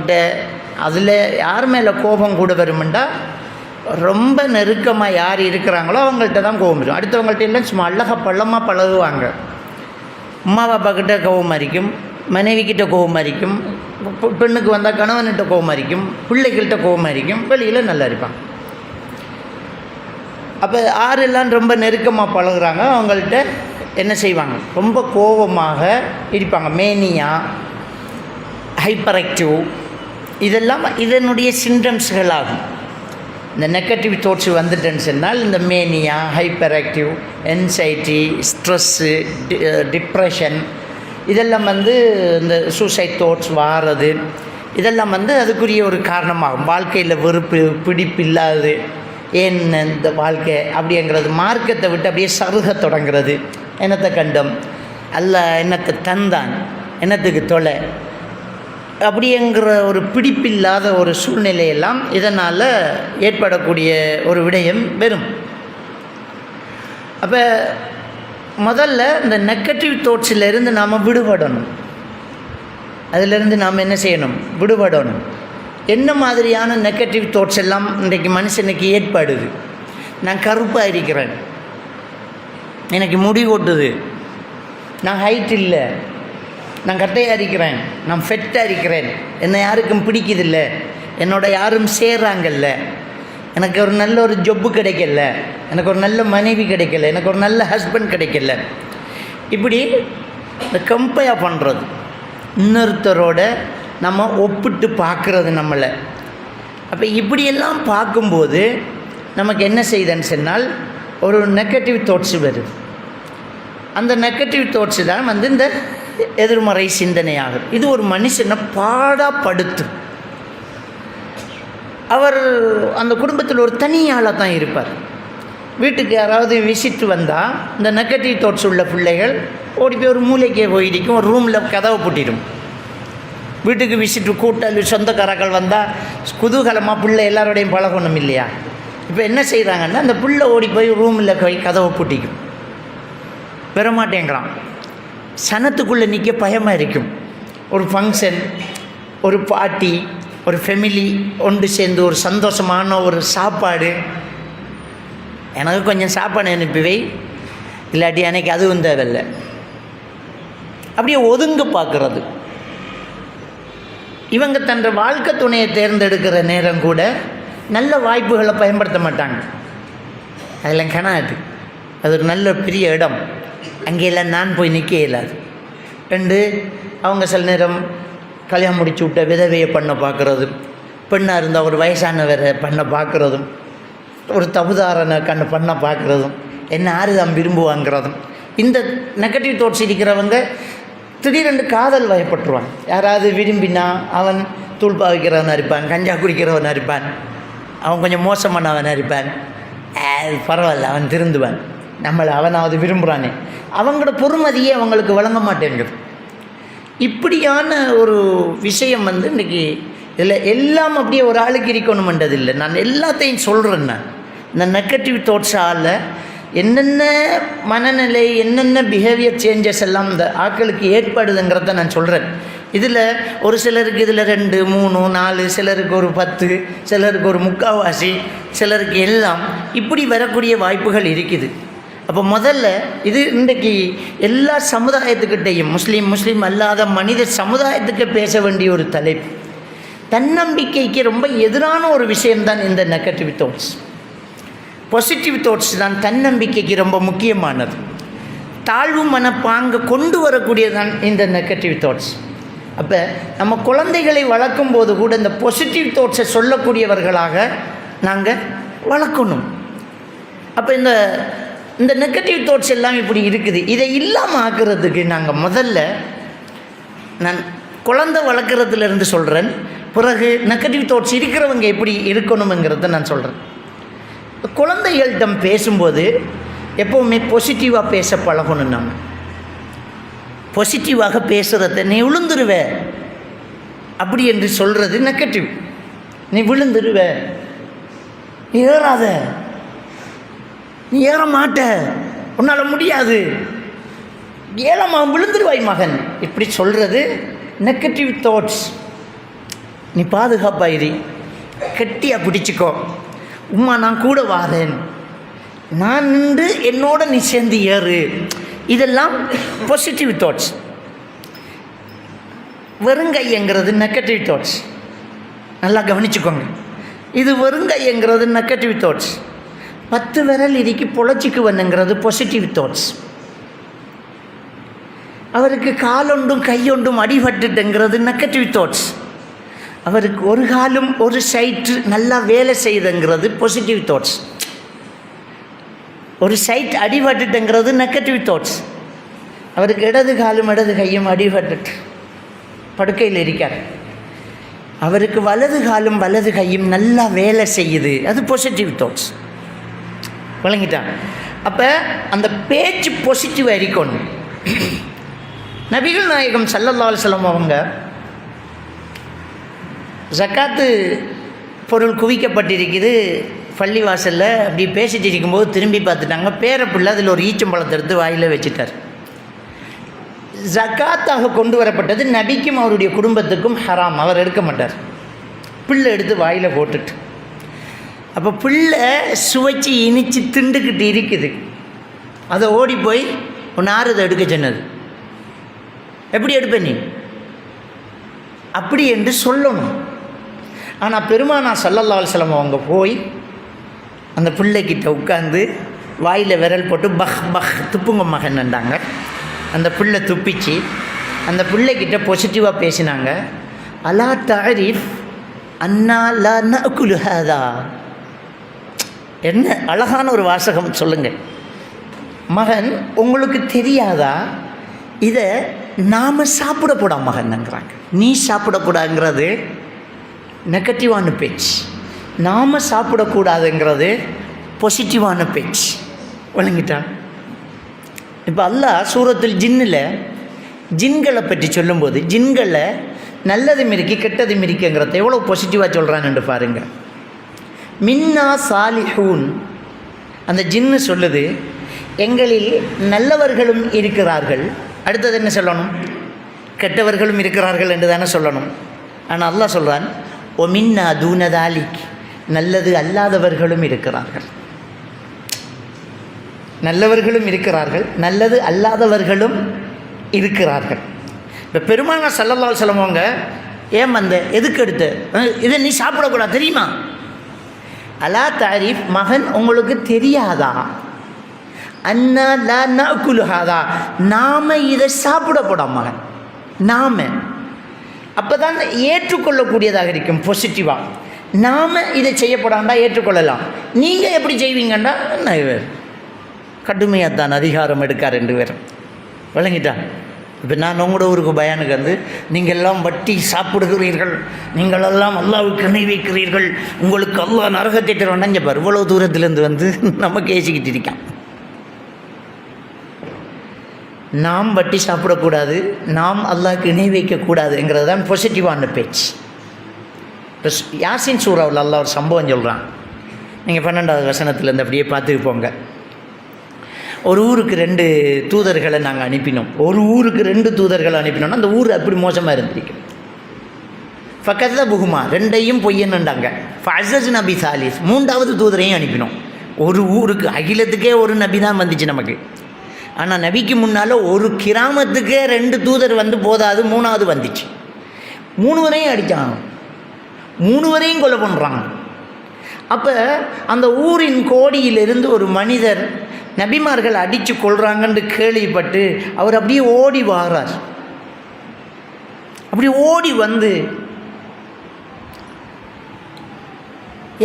அப்பாக்கிட்ட அதில் யார் மேலே கோபம் கூட வருமெண்டா ரொம்ப நெருக்கமாக யார் இருக்கிறாங்களோ அவங்கள்ட்ட தான் கோபம் வரும். அடுத்தவங்கள்ட்ட எல்லாம் சும்மா அழகாக பள்ளமாக பழகுவாங்க. அம்மா அப்பா கிட்ட கோபம் அரிக்கும், மனைவிக்கிட்ட கோபம் அரிக்கும், பெண்ணுக்கு வந்தால் கணவன்கிட்ட கோபம் அரிக்கும், பிள்ளைகள்கிட்ட கோபம் அரிக்கும், வெளியில் நல்லா இருப்பாங்க. அப்போ யாரெல்லாம் ரொம்ப நெருக்கமாக பழகுறாங்க அவங்கள்ட்ட என்ன செய்வாங்க, ரொம்ப கோபமாக இருப்பாங்க. மேனியா, ஹைப்பர் ஆக்டிவ், இதெல்லாம் இதனுடைய சிம்டம்ஸ்கள் ஆகும். இந்த நெகட்டிவ் தாட்ஸ் வந்துட்டேன்னு சொன்னால் இந்த mania, hyper active, anxiety, stress, depression, இதெல்லாம் இந்த சூசைட் தாட்ஸ் வாரது, இதெல்லாம் அதுக்குரிய ஒரு காரணமாகும். வாழ்க்கையில் வெறுப்பு, பிடிப்பு இல்லாது, ஏன் இந்த வாழ்க்கை அப்படிங்கிறது, மார்க்கத்தை விட்டு அப்படியே சருக தொடங்கிறது. என்னத்தை கண்டம், அல்ல என்னத்தை தந்தான், என்னத்துக்கு தொலை அப்படிங்கிற ஒரு பிடிப்பில்லாத ஒரு சூழ்நிலையெல்லாம் இதனால் ஏற்படக்கூடிய ஒரு விடயம் வெறும். அப்போ முதல்ல இந்த நெகட்டிவ் தாட்ஸிலிருந்து நாம் விடுபடணும். அதிலிருந்து நாம் என்ன செய்யணும், விடுபடணும். என்ன மாதிரியான நெகட்டிவ் தாட்ஸ் எல்லாம் இன்றைக்கு மனுஷனுக்கு ஏற்படுது? நான் கருப்பாக இருக்கிறேன், எனக்கு முடி கொட்டுது, நான் ஹைட் இல்லை, நான் கட்டையாக இருக்கிறேன், நான் ஃபெட்டாக இருக்கிறேன், என்னை யாருக்கும் பிடிக்குதில்ல, என்னோட யாரும் சேர்றாங்கல்ல, எனக்கு ஒரு நல்ல ஒரு ஜொப்பு கிடைக்கல, எனக்கு ஒரு நல்ல மனைவி கிடைக்கல, எனக்கு ஒரு நல்ல ஹஸ்பண்ட் கிடைக்கல, இப்படி இந்த கம்பேர் பண்ணுறது, இன்னொருத்தரோட நம்ம ஒப்பிட்டு பார்க்குறது நம்மளை. அப்போ இப்படியெல்லாம் பார்க்கும்போது நமக்கு என்ன செய்யுதுன்னு சொன்னால் ஒரு நெகட்டிவ் தாட்ஸ் வருது. அந்த நெகட்டிவ் தாட்ஸு தான் இந்த எதிர்மறை சிந்தனையாகும். இது ஒரு மனுஷனை பாடாப்படுத்தும். அவர் அந்த குடும்பத்தில் ஒரு தனியாளாக தான் இருப்பார். வீட்டுக்கு யாராவது விசிட்டு வந்தால் இந்த நெகட்டிவ் தாட்ஸ் உள்ள பிள்ளைகள் ஓடி போய் ஒரு மூளைக்கே போயிடிக்கும், ஒரு ரூமில் கதவை பூட்டிடும். வீட்டுக்கு விசிட்டு கூட்டல் சொந்தக்காரர்கள் வந்தால் குதூகலமாக பிள்ளை எல்லாரோடையும் பழகணும் இல்லையா? இப்போ என்ன செய்கிறாங்கன்னா அந்த பிள்ளை ஓடி போய் ரூமில் போய் கதவை பூட்டிக்கும், பெறமாட்டேங்கிறான். சனத்துக்குள்ளே நிற்க பயமாக இருக்கும். ஒரு ஃபங்க்ஷன், ஒரு பார்ட்டி, ஒரு ஃபேமிலி ஒன்று சேர்ந்து ஒரு சந்தோஷமான ஒரு சாப்பாடு, எனக்கு கொஞ்சம் சாப்பாடு அனுப்பிவை, இல்லாட்டி எனக்கு அதுவும் தேவையில்லை, அப்படியே ஒதுங்க பார்க்குறது. இவங்க தன் வாழ்க்கை துணையை தேர்ந்தெடுக்கிற நேரம் கூட நல்ல வாய்ப்புகளை பயன்படுத்த மாட்டாங்க. அதெல்லாம் காணாது. அது ஒரு நல்ல பெரிய இடம், அங்கேயெல்லாம் நான் போய் நிற்க இயலாது. அவங்க சில நேரம் கல்யாணம் முடிச்சு விட்ட விதவையை பண்ண பார்க்குறதும், பெண்ணாக இருந்தால் ஒரு வயசானவரை பண்ண பார்க்குறதும், ஒரு தபுதாரனை பண்ண பார்க்குறதும், என்ன ஆறுதான் விரும்புவாங்கிறதும். இந்த நெகட்டிவ் தாட்ஸ் இருக்கிறவங்க திடீரென்று காதல் வயப்பட்டுருவான். யாராவது விரும்பினா அவன் தூள் பாவிக்கிறவனாக இருப்பான், கஞ்சா குடிக்கிறவனாக இருப்பான், அவன் கொஞ்சம் மோசமானவனாக இருப்பான். பரவாயில்ல, அவன் திருந்துவான், நம்மளை அவனாவது விரும்புகிறானே, அவங்களோட பொறுமதியே அவங்களுக்கு வழங்க மாட்டேங்குது. இப்படியான ஒரு விஷயம் இன்றைக்கி இதில் எல்லாம் அப்படியே ஒரு ஆளுக்கு இருக்கணுமென்றது இல்லை. நான் எல்லாத்தையும் சொல்கிறேன். நான் இந்த நெகட்டிவ் தாட்ஸால் என்னென்ன மனநிலை, என்னென்ன பிஹேவியர் சேஞ்சஸ் எல்லாம் இந்த ஆட்களுக்கு ஏற்படுதுங்கிறத நான் சொல்கிறேன். இதில் ஒரு சிலருக்கு இதில் 2, 3, 4, சிலருக்கு ஒரு 10, சிலருக்கு ஒரு 3/4, சிலருக்கு எல்லாம் இப்படி வரக்கூடிய வாய்ப்புகள் இருக்குது. அப்போ முதல்ல இது இன்றைக்கி எல்லா சமுதாயத்துக்கிட்டையும், முஸ்லீம் அல்லாத மனித சமுதாயத்துக்கு பேச வேண்டிய ஒரு தலைப்பு. தன்னம்பிக்கைக்கு ரொம்ப எதிரான ஒரு விஷயம்தான் இந்த நெகட்டிவ் தாட்ஸ். பாசிட்டிவ் தாட்ஸ் தான் தன்னம்பிக்கைக்கு ரொம்ப முக்கியமானது. தாழ்வு மனப்பாங்க கொண்டு வரக்கூடியதான் இந்த நெகட்டிவ் தாட்ஸ். அப்போ நம்ம குழந்தைகளை வளர்க்கும் போது கூட இந்த பாசிட்டிவ் தாட்ஸை சொல்லக்கூடியவர்களாக நாங்கள் வளர்க்கணும். அப்போ இந்த நெகட்டிவ் தாட்ஸ் எல்லாம் இப்படி இருக்குது. இதை இல்லாமல் ஆக்குறதுக்கு நாங்கள் முதல்ல, நான் குழந்தை வளர்க்குறதுலேருந்து சொல்கிறேன், பிறகு நெகட்டிவ் தாட்ஸ் இருக்கிறவங்க எப்படி இருக்கணுங்கிறத நான் சொல்கிறேன். குழந்தைகள்கிட்ட பேசும்போது எப்போவுமே பாசிட்டிவாக பேச பழகணும். நம்ம பாசிட்டிவாக பேசுகிறத, நீ விழுந்துருவ அப்படி என்று சொல்கிறது நெகட்டிவ். நீ விழுந்துருவ, நீ ஏறாத, நீ ஏற மாட்ட, உன்னால் முடியாது, ஏழமா விழுந்துருவாய் மகன், இப்படி சொல்கிறது நெகட்டிவ் தாட்ஸ். நீ பாதுகாப்பாயிரி, கெட்டியாக பிடிச்சிக்கோ, உம்மா நான் கூட வாரேன், நான் நின்று என்னோட நீ சேர்ந்து ஏறு. இதெல்லாம் பாசிட்டிவ் தாட்ஸ். வெறுங்கைங்கிறது நெகட்டிவ் தாட்ஸ். நல்லா கவனிச்சுக்கோங்க, இது வெறுங்கைங்கிறது நெகட்டிவ் தாட்ஸ். 10 விரல் இறுக்கி பொழைச்சிக்கு வந்துங்கிறது பாசிட்டிவ் தாட்ஸ். அவருக்கு காலொண்டும் கையொண்டும் அடிபட்டுட்டுங்கிறது நெகட்டிவ் தாட்ஸ். அவருக்கு ஒரு காலும் ஒரு சைட்டு நல்லா வேலை செய்யுதுங்கிறது பாசிட்டிவ் தாட்ஸ். ஒரு சைட் அடிபட்டுட்டுங்கிறது நெகட்டிவ் தாட்ஸ். அவருக்கு இடது காலும் இடது கையும் அடிபட்டுட்டு படுக்கையில் இருக்கார். அவருக்கு வலது காலும் வலது கையும் நல்லா வேலை செய்யுது, அது பாசிட்டிவ் தாட்ஸ். விளங்கிட்டான்? அப்போ அந்த பேச்சு பாசிட்டிவாக இருக்கணும். நபிகள் நாயகம் ஸல்லல்லாஹு அலைஹி வஸல்லம் அவங்க ஜக்காத்து பொருள் குவிக்கப்பட்டிருக்குது பள்ளிவாசலில். அப்படி பேசிட்டு இருக்கும்போது திரும்பி பார்த்துட்டாங்க, பேரப்பிள்ளை அதில் ஒரு ஈச்சம்பழத்தை எடுத்து வாயில் வச்சுட்டார். ஜக்காத்தாக கொண்டு வரப்பட்டது நபிக்கும் அவருடைய குடும்பத்துக்கும் ஹராம், அவர் எடுக்க மாட்டார். பிள்ளை எடுத்து வாயில் போட்டுட்டு, அப்போ பிள்ளை சுவைச்சி இனிச்சு திண்டுக்கிட்டு இருக்குது. அதை ஓடி போய் ஒன்று ஆறுதை எடுக்க சொன்னது. எப்படி எடுப்ப நீ அப்படி என்று சொல்லணும். ஆனால் பெருமானார் ஸல்லல்லாஹு அலைஹி வஸல்லம் அவங்க போய் அந்த பிள்ளைக்கிட்ட உட்காந்து வாயில் விரல் போட்டு பஹ் பஹ் துப்புங்க மகன்ண்டாங்க. அந்த பிள்ளை துப்பிச்சு அந்த பிள்ளைக்கிட்ட பாசிட்டிவாக பேசினாங்க. அலா தஅரிஃப் அன்னா லா நஅகுலு ஹாதா. என்ன அழகான ஒரு வாசகம் சொல்லுங்கள். மகன், உங்களுக்கு தெரியாதா இதை நாம் சாப்பிடக்கூடா மகன்ங்கிறாங்க. நீ சாப்பிடக்கூடாதுங்கிறது நெகட்டிவான பேச்சு, நாம் சாப்பிடக்கூடாதுங்கிறது பாசிட்டிவான பேச்சு. விளங்கிட்டா? இப்போ அல்லாஹ் சூரத்துல் ஜின்னில் ஜின்களை பற்றி சொல்லும்போது ஜின்களை நல்லது மிருக்கி கெட்டது மிருக்கிங்கிறத எவ்வளோ பாசிட்டிவாக சொல்கிறான்னு பாருங்கள். மின்னா சாலிஹூன், அந்த ஜின்னு சொல்லுது எங்களில் நல்லவர்களும் இருக்கிறார்கள். அடுத்தது என்ன சொல்லணும்? கெட்டவர்களும் இருக்கிறார்கள் என்று தானே சொல்லணும். ஆனால் அல்லாஹ் சொல்கிறான் ஒ மின்னா தூனதாலிக், நல்லது அல்லாதவர்களும் இருக்கிறார்கள். நல்லவர்களும் இருக்கிறார்கள், நல்லது அல்லாதவர்களும் இருக்கிறார்கள். இப்போ பெருமானார் ஸல்லல்லாஹு அலைஹி வஸல்லம் அவங்க ஏன் வந்த எதுக்கு எடுத்து இதை நீ சாப்பிடக்கூடாது தெரியுமா? அலா தாரிஃப், மகன் உங்களுக்கு தெரியாதா? அன்னா லா நஅகுலு ஹாதா, நாம் இதை சாப்பிடப்படும் மகன், நாம். அப்போ தான் ஏற்றுக்கொள்ளக்கூடியதாக இருக்கும் பாசிட்டிவாக. நாம் இதை செய்யப்படாண்டா ஏற்றுக்கொள்ளலாம். நீங்கள் எப்படி செய்வீங்கண்டா கடுமையாக தான் அதிகாரம் எடுக்கார் 2 பேரும். விளங்கிட்டான்? இப்போ நான் உங்களோட ஊருக்கு பயானுக்கு வந்து நீங்கள் எல்லாம் வட்டி சாப்பிடுகிறீர்கள், நீங்களெல்லாம் அல்லாஹ்வுக்கு இணை வைக்கிறீர்கள், உங்களுக்கு அல்லாஹ் நரகத்தை தருவான். பார், இவ்வளோ தூரத்துலேருந்து வந்து நம்ம கேசிக்கிட்டு இருக்கான். நாம் வட்டி சாப்பிடக்கூடாது, நாம் அல்லாஹ்வுக்கு இணை வைக்கக்கூடாதுங்கிறது தான் பாசிட்டிவான பேச்சு. இப்போ யாசின் சூறாவில் அல்லாஹ் ஒரு சம்பவம் சொல்கிறான். நீங்கள் 12வது வசனத்துலேருந்து அப்படியே பார்த்துட்டு போங்க. ஒரு ஊருக்கு 2 தூதர்களை நாங்கள் அனுப்பினோம். ஒரு ஊருக்கு 2 தூதர்களை அனுப்பினோன்னா அந்த ஊர் அப்படி மோசமாக இருந்திருக்கு. ஃபக்கத்தில் புகுமா, 2ஐயும் பொய்யன்னுண்டாங்க. ஃபஅஸஸ் நபி சாலிஸ், 3வது தூதரையும் அனுப்பினோம். ஒரு ஊருக்கு அகிலத்துக்கே ஒரு நபி தான் வந்துச்சு நமக்கு. ஆனால் நபிக்கு முன்னால் ஒரு கிராமத்துக்கே 2 தூதர் வந்து போதாது, 3வது வந்துச்சு. 3 வரையும் அடித்தாங்க, 3 வரையும் கொலை பண்ணுறாங்க. அப்போ அந்த ஊரின் கோடியிலிருந்து ஒரு மனிதர் நபிமார்கள் அடித்து கொள்கிறாங்கன்னு கேள்விப்பட்டு அவர் அப்படியே ஓடி வாரார். அப்படி ஓடி வந்து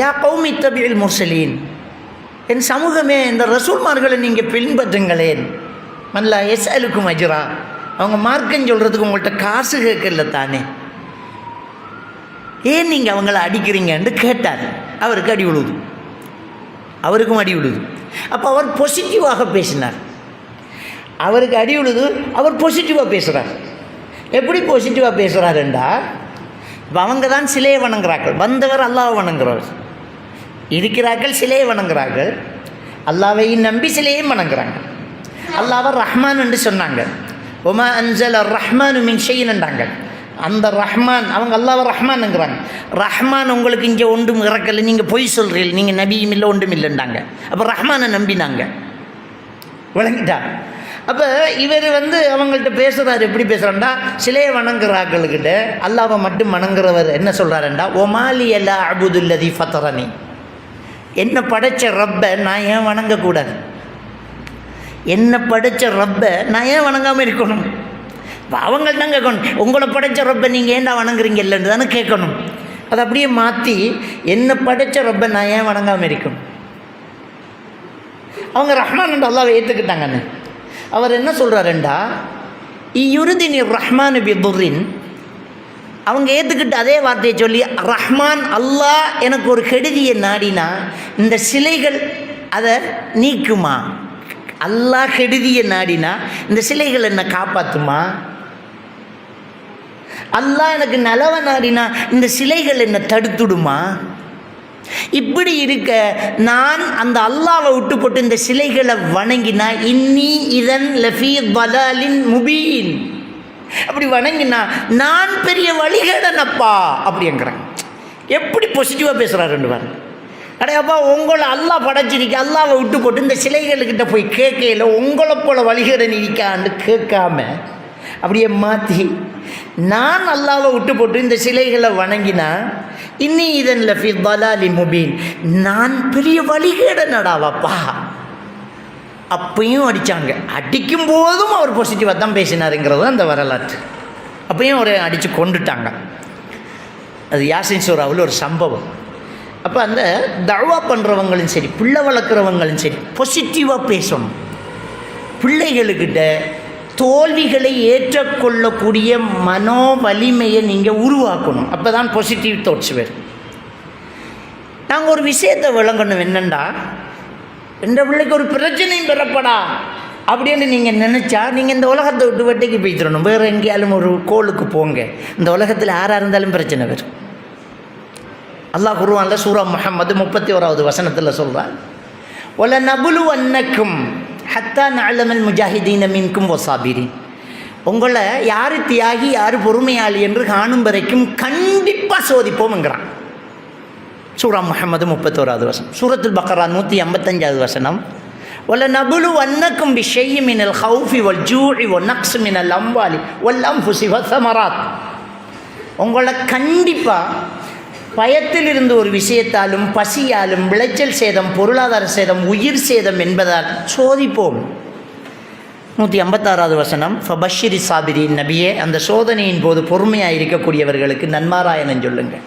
யா கௌமி இத்தபிஇல் முர்சலீன், என் சமூகமே இந்த ரசூல்மார்களை நீங்கள் பின்பற்றுங்களேன். மல்லா யஸ்அலுக்கும் அஜ்ரா, அவங்க மார்க்கம் சொல்கிறதுக்கு உங்கள்கிட்ட காசு கேட்கல தானே, ஏன் நீங்கள் அவங்கள அடிக்கிறீங்கன்னு கேட்டார். அவருக்கு அடி விழுது, அவருக்கும் அடி விழுது. அப்போ அவர் பாசிட்டிவாக பேசினார். அவருக்கு அடி விழுது, அவர் பாசிட்டிவாக பேசுகிறார். எப்படி பாசிட்டிவாக பேசுகிறாருண்டா, இப்போ அவங்க தான் சிலையை வணங்குறார்கள், வந்தவர் அல்லாஹ்வை வணங்குறவர். இருக்கிறார்கள் சிலையை வணங்குறார்கள், அல்லாஹ்வையும் நம்பி சிலையையும் வணங்குறாங்க. அல்லாஹ்வை ரஹ்மான் என்று சொன்னாங்க. ஒமா அன்ஸல ரஹ்மானு மின் ஷைஇன்ன்றாங்க. அந்த ரஹ்மான், அவங்க அல்லாஹ் ரஹ்மான்ங்கிறாங்க. ரஹ்மான் உங்களுக்கு இங்கே ஒன்றும் இறக்கலை, நீங்கள் பொய் சொல்கிறீர்கள், நீங்கள் நபியும் இல்லை ஒன்றும் இல்லைண்டாங்க. அப்போ ரஹ்மானை நம்பினாங்க, விளங்கிட்டா? அப்போ இவர் அவங்கள்ட்ட பேசுகிறார். எப்படி பேசுகிறாண்டா, சிலையை வணங்குறாக்களுக்கிட்ட அல்லாவை மட்டும் வணங்குறவர் என்ன சொல்கிறாருண்டா, ஒமாலி அல்லா அபுதுல்லதி ஃபத்தரனி, என்னை படைத்த ரப்பை நான் ஏன் வணங்கக்கூடாது? என்னை படைத்த ரப்பை நான் ஏன் வணங்காமல் இருக்கணும்? இப்போ அவங்கள்ட்ட தான் கேட்கணும், உங்களை படைத்த ரப்பை நீங்கள் ஏன்டா வணங்குறீங்க இல்லைன்னு தானே கேட்கணும். அதை அப்படியே மாற்றி என்னை படைத்த ரப்பை நான் ஏன் வணங்காமல் இருக்கணும்? அவங்க ரஹ்மான் அல்லாவை ஏற்றுக்கிட்டாங்கன்னு. அவர் என்ன சொல்கிறாருண்டா, இயுருதினி ரஹ்மான் பிதுரின், அவங்க ஏற்றுக்கிட்டு அதே வார்த்தையை சொல்லி, ரஹ்மான் அல்லாஹ் எனக்கு ஒரு கெடுதியை நாடினா இந்த சிலைகள் அதை நீக்குமா? அல்லாஹ் கெடுதியை நாடினா இந்த சிலைகள் என்னை காப்பாற்றுமா? அல்லாஹ் எனக்கு நலவ நாடினா இந்த சிலைகள் என்னை தடுத்துடுமா? இப்படி இருக்க நான் அந்த அல்லாவை விட்டு போட்டு இந்த சிலைகளை வணங்கினா இன்னி இதன் லஃபீ வலாலின் முபீன், அப்படி வணங்கினா நான் பெரிய வழிகேடனப்பா அப்படிங்கிறேன். எப்படி பாசிட்டிவாக பேசுகிறார் ரெண்டு பேர். அடையப்பா, உங்களை அல்லாஹ் படைச்சிருக்க, அல்லாவை விட்டு போட்டு இந்த சிலைகள்கிட்ட போய் கேட்கல உங்களை போல வழிகேடன் இருக்கான்னு கேட்காம அப்படியே மாற்றி நான் அல்லாவை விட்டு போட்டு இந்த சிலைகளை வணங்கினா இன்னி இதன் லஃபீ வலாலி முபீன், நான் பெரிய வழிகேடனடாவாப்பா. அப்பையும் அடித்தாங்க. அடிக்கும் போதும் அவர் பாசிட்டிவாக தான் பேசினாருங்கிறது அந்த வரலாற்று. அப்பையும் அவரை அடித்து கொண்டுட்டாங்க. அது யாசின் சூராவில் ஒரு சம்பவம். அப்போ அந்த தஅவா பண்ணுறவங்களும் சரி, பிள்ளை வளர்க்குறவங்களும் சரி, பாசிட்டிவாக பேசணும். பிள்ளைகளுக்கிட்ட தோல்விகளை ஏற்றுக்கொள்ளக்கூடிய மனோ வலிமையை நீங்கள் உருவாக்கணும். அப்போ தான் பாசிட்டிவ் தாட்ஸ் வரும். நாங்கள் ஒரு விஷயத்தை விளங்கணும், என்னென்னா இந்த பிள்ளைக்கு ஒரு பிரச்சனையும் பெறப்படா அப்படின்னு நீங்கள் நினச்சா நீங்கள் இந்த உலகத்தை விட்டு வெட்டிக்கு போய்த்திடணும். வேறு எங்கேயாலும் ஒரு கோளுக்கு போங்க. இந்த உலகத்தில் யாராக இருந்தாலும் பிரச்சனை வரும். அல்லாஹ் குர்ஆன்ல சூரா முஹம்மது 31வது வசனத்தில் சொல்கிறார், ஒல நபுலு அன்னக்கும் ஹத்தா நஅலமல் முஜாஹிதீன மின்கும் வசாபிரின், உங்களை யார் தியாகி யார் பொறுமையாளி என்று காணும் வரைக்கும் கண்டிப்பாக சோதிப்போம்ங்கிறான். சூரா முஹம்மது 31வது வசனம். சூரத்துல் பக்ரா 155வது வசனம், ஒல நபுலு அன்னக்கும் பிஷைஇ மினல் ஹௌஃபி வல் ஜூஇ வ நக்ஸ் மினல் அம்வாலி வல் அன்ஃபுஸி வஸ்ஸமராத், உங்களை கண்டிப்பாக பயத்தில் இருந்து ஒரு விஷயத்தாலும் பசியாலும் விளைச்சல் சேதம் பொருளாதார சேதம் உயிர் சேதம் என்பதால் சோதிப்போம். 156வது வசனம், ஃபபஷிரி சாபிரின், நபியே அந்த சோதனையின் போது பொறுமையாக இருக்கக்கூடியவர்களுக்கு நன்மாராயணம் சொல்லுங்கள்.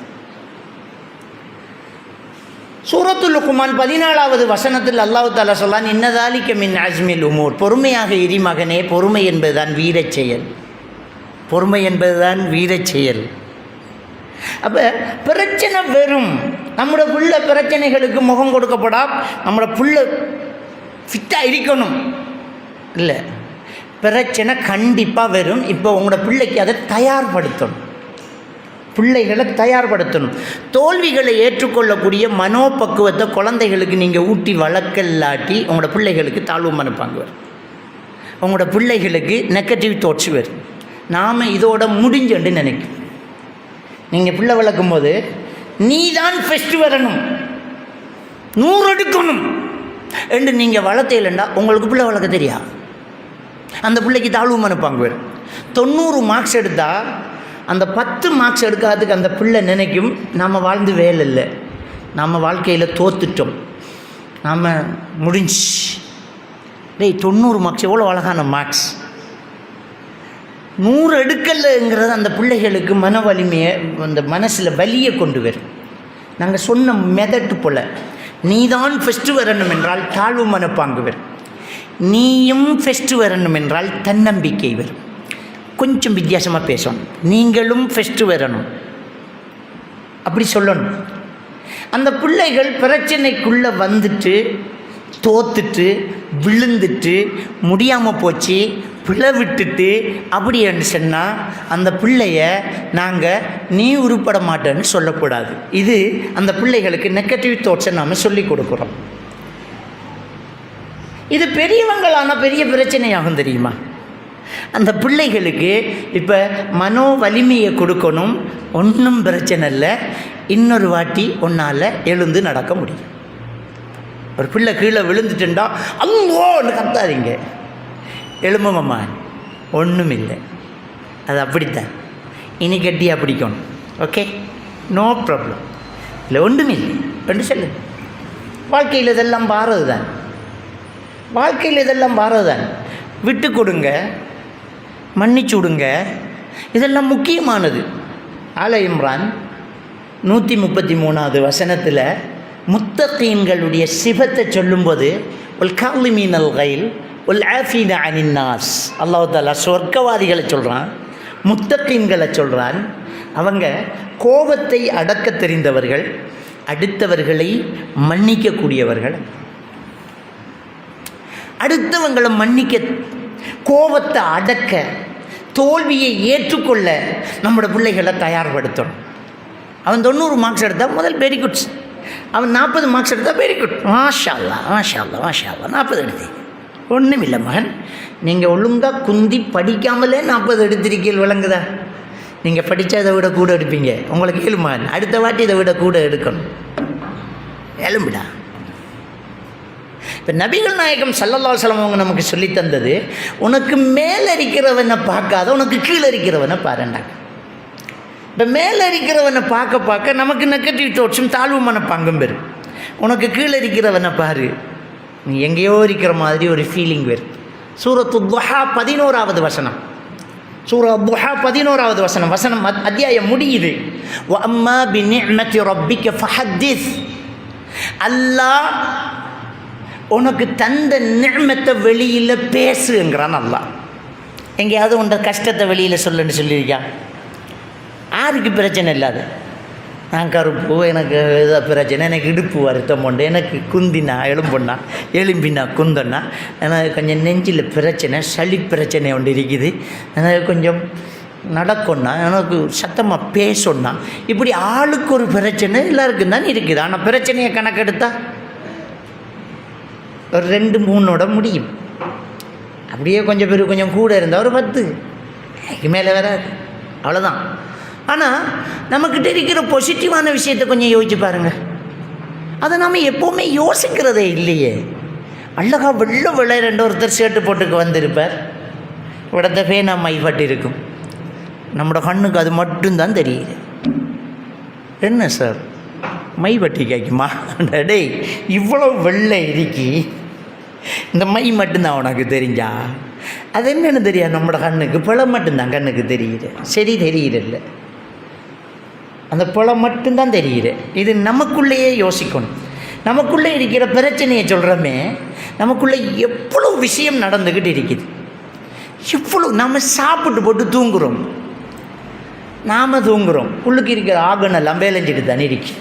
சூரத்துல் லுக்மான் 14வது வசனத்தில் அல்லாஹ் தஆலா சொல்லான், இன்னதாலிக மின் அஸ்மில் உமூர், பொறுமையாக இரு மகனே, பொறுமை என்பதுதான் வீரச் செயல், பொறுமை என்பதுதான் வீரச் செயல். அப்போ பிரச்சனை வெறும் நம்மளோட புள்ள பிரச்சனைகளுக்கு முகம் கொடுக்கப்படா, நம்மளோட புள்ள ஃபிட்டாக இருக்கணும் இல்லை, பிரச்சனை கண்டிப்பாக வரும். இப்போ உங்களோட பிள்ளைக்கு அதை தயார்படுத்தணும், பிள்ளைகளை தயார்படுத்தணும். தோல்விகளை ஏற்றுக்கொள்ளக்கூடிய மனோபக்குவத்தை குழந்தைகளுக்கு நீங்கள் ஊட்டி வளர்க்கலாட்டி உங்களோட பிள்ளைகளுக்கு தாழ்வு மனப்பாங்க வரும், உங்களோட பிள்ளைகளுக்கு நெகட்டிவ் தாட்ஸ் வரும். நாம் இதோட முடிஞ்சுன்னு நினைக்கும். நீங்கள் பிள்ளை வளர்க்கும் போது நீ தான் ஃபஸ்ட்டு வரணும், 100 எடுக்கணும் என்று நீங்கள் வளர்த்தையிலண்டா உங்களுக்கு பிள்ளை வளர்க்க தெரியா, அந்த பிள்ளைக்கு தாழ்வு மனப்பாங்க வரும். 90 மார்க்ஸ் எடுத்தால் அந்த 10 மார்க்ஸ் எடுக்காததுக்கு அந்த பிள்ளை நினைக்கும் நாம் வாழ்ந்து வேலை இல்லை, நம்ம வாழ்க்கையில் தோத்துட்டோம், நாம் முடிஞ்சு. டேய் 90 மார்க்ஸ் எவ்வளோ அழகான மார்க்ஸ், 100 எடுக்கலைங்கிறது அந்த பிள்ளைகளுக்கு மன வலிமையை, அந்த மனசில் வலியை கொண்டு வரும். நாங்கள் சொன்ன மெதட்டு போல் நீ தான் ஃபஸ்ட்டு வரணும் என்றால் தாழ்வு மனப்பாங்கு வரும், நீயும் ஃபஸ்ட்டு வரணும் என்றால் தன்னம்பிக்கை வரும். கொஞ்சம் வித்தியாசமாக பேசணும், நீங்களும் ஃபஸ்ட்டு வரணும் அப்படி சொல்லணும். அந்த பிள்ளைகள் பிரச்சனைக்குள்ளே வந்துட்டு தோத்துட்டு விழுந்துட்டு முடியாமல் போச்சு பிளவிட்டுட்டு அப்படி என்று சொன்னால் அந்த பிள்ளைய நாங்கள் நீ உருப்பட மாட்டேன்னு சொல்லக்கூடாது. இது அந்த பிள்ளைகளுக்கு நெகட்டிவ் தாட்ஸை நாம் சொல்லிக் கொடுக்குறோம். இது பெரியவங்களான பெரிய பிரச்சனையாகும் தெரியுமா? அந்த பிள்ளைகளுக்கு இப்போ மனோ வலிமையை கொடுக்கணும். ஒன்றும் பிரச்சனை இல்லை, இன்னொரு வாட்டி ஒன்றால் எழுந்து நடக்க முடியும். ஒரு பிள்ளை கீழே விழுந்துட்டுண்டா அல்லோன்னு கத்தாதீங்க, எழும்புமம்மா, ஒன்றும் இல்லை, அது அப்படித்தான், இனி கட்டியாக பிடிக்கணும். ஓகே, நோ ப்ராப்ளம், இல்லை ஒன்றும் இல்லை என்று சொல்லு. வாழ்க்கையில் இதெல்லாம் பாரது தான், வாழ்க்கையில் இதெல்லாம் பாரது தான். விட்டு கொடுங்க, மன்னிச்சு விடுங்க, இதெல்லாம் முக்கியமானது. ஆல இம்ரான் 133வது வசனத்தில் முத்தகீன்களுடைய சிபத்தை சொல்லும்போது உல் காலிமீனல் கைல் உல் ஆஃபீன அனின் நாஸ், அல்லாஹ் தஆலா சொர்க்கவாதிகளை சொல்கிறான், முத்தகீன்களை சொல்கிறான். அவங்க கோபத்தை அடக்க தெரிந்தவர்கள், அடுத்தவர்களை மன்னிக்கக்கூடியவர்கள். அடுத்தவங்களை மன்னிக்க, கோபத்தை அடக்க, தோல்வியை ஏற்றுக்கொள்ள நம்மளோட பிள்ளைகளை தயார்படுத்தணும். அவன் 90 மார்க்ஸ் எடுத்தால் முதல் வெரி குட்ஸ், அவன் 40 மார்க்ஸ் எடுத்தால் வெரி குட், மாஷா அல்லாஹ் மாஷா அல்லாஹ் மாஷா அல்லாஹ் 40 எடுத்தீங்க, ஒன்றும் இல்லை மகன், நீங்கள் ஒழுங்காக குந்தி படிக்காமலே 40 எடுத்திருக்கீர்கள், விளங்குதா? நீங்கள் படித்தா இதை விட கூட எடுப்பீங்க, உங்களுக்கு ஏழு மகன், அடுத்த வாட்டி இதை விட கூட எடுக்கணும், எலும்பிடா. இப்போ நபிகள் நாயகம் ஸல்லல்லாஹு அலைஹி வஸல்லம் அவங்க நமக்கு சொல்லி தந்தது, உனக்கு மேலே இருக்கிறவனை பார்க்காத, உனக்கு கீழே இருக்கிறவனை பாருண்டாங்க. இப்போ மேலே இருக்கிறவனை பார்க்க பார்க்க நமக்கு நெகட்டிவ் தோற்றம், தாழ்வு மனப்பாங்கம் பெறும். உனக்கு கீழே இருக்கிறவனை பாரு, நீ எங்கேயோ இருக்கிற மாதிரி ஒரு ஃபீலிங் வரும். சூரத்து துஹா 11வது வசனம், சூரா துஹா 11வது வசனம், வசனம் அத்தியாயம் முடியுது. வ அம்மா பி நிஅமத்தி ரப்பிக ஃபஹத்திஸ், அல்லாஹ் உனக்கு தந்த நிஅமத்தை வெளியில் பேசுங்கிறான் அல்லாஹ். எங்கேயாவது உண்ட கஷ்டத்தை வெளியில் சொல்லுன்னு சொல்லியிருக்கான்? யாருக்கு பிரச்சனை இல்லாத, நான் கருப்பு, எனக்கு இதை பிரச்சனை, எனக்கு இடுப்பு வருத்தம் உண்டு, எனக்கு குந்தினா எலும்புண்ணா, எலும்பினா குந்தன்னா, எனக்கு கொஞ்சம் நெஞ்சில் பிரச்சனை, சளி பிரச்சனை ஒன்று இருக்குது, எனக்கு கொஞ்சம் நடக்கும்னா, எனக்கு சத்தமாக பேசணும்னா, இப்படி ஆளுக்கு ஒரு பிரச்சனை எல்லாருக்கும் தான் இருக்குது. ஆனால் பிரச்சனையை கணக்கெடுத்தா ஒரு 2-3 முடியும். அப்படியே கொஞ்சம் பேர் கொஞ்சம் கூட இருந்தால் ஒரு 10 மேலே வராது, அவ்வளோதான். ஆனால் நமக்கிட்ட இருக்கிற பாசிட்டிவான விஷயத்தை கொஞ்சம் யோசிச்சு பாருங்கள். அதை நாம் எப்போவுமே யோசிக்கிறதே இல்லையே. அழகா வெள்ளை விளையாண்டு ஒருத்தர் ஷர்ட்டு போட்டுக்கு வந்திருப்பார், இവിടത്തെ பேனா மைப்பட்டு இருக்கும், நம்மளோட கண்ணுக்கு அது மட்டும்தான் தெரியுது. என்ன சார் மை வட்டி கேட்குமா? டேய், இவ்வளோ வெள்ளை இருக்கி, இந்த மை மட்டும்தான் உனக்கு தெரிஞ்சா? அது என்னென்னு தெரியாது, நம்மளோட கண்ணுக்கு பழம் மட்டும்தான் கண்ணுக்கு தெரியுது, சரி தெரியுதில்ல, அந்த பழம் மட்டும்தான் தெரியுது. இது நமக்குள்ளேயே யோசிக்கணும். நமக்குள்ளே இருக்கிற பிரச்சனையை சொல்கிறோமே, நமக்குள்ளே எவ்வளோ விஷயம் நடந்துக்கிட்டு இருக்குது, எவ்வளோ நாம் சாப்பிட்டு போட்டு தூங்குகிறோம், நாம் தூங்குகிறோம், உள்ளுக்கு இருக்கிற ஆகனெல்லாம் வேலைஞ்சிட்டு தானே இருக்கு.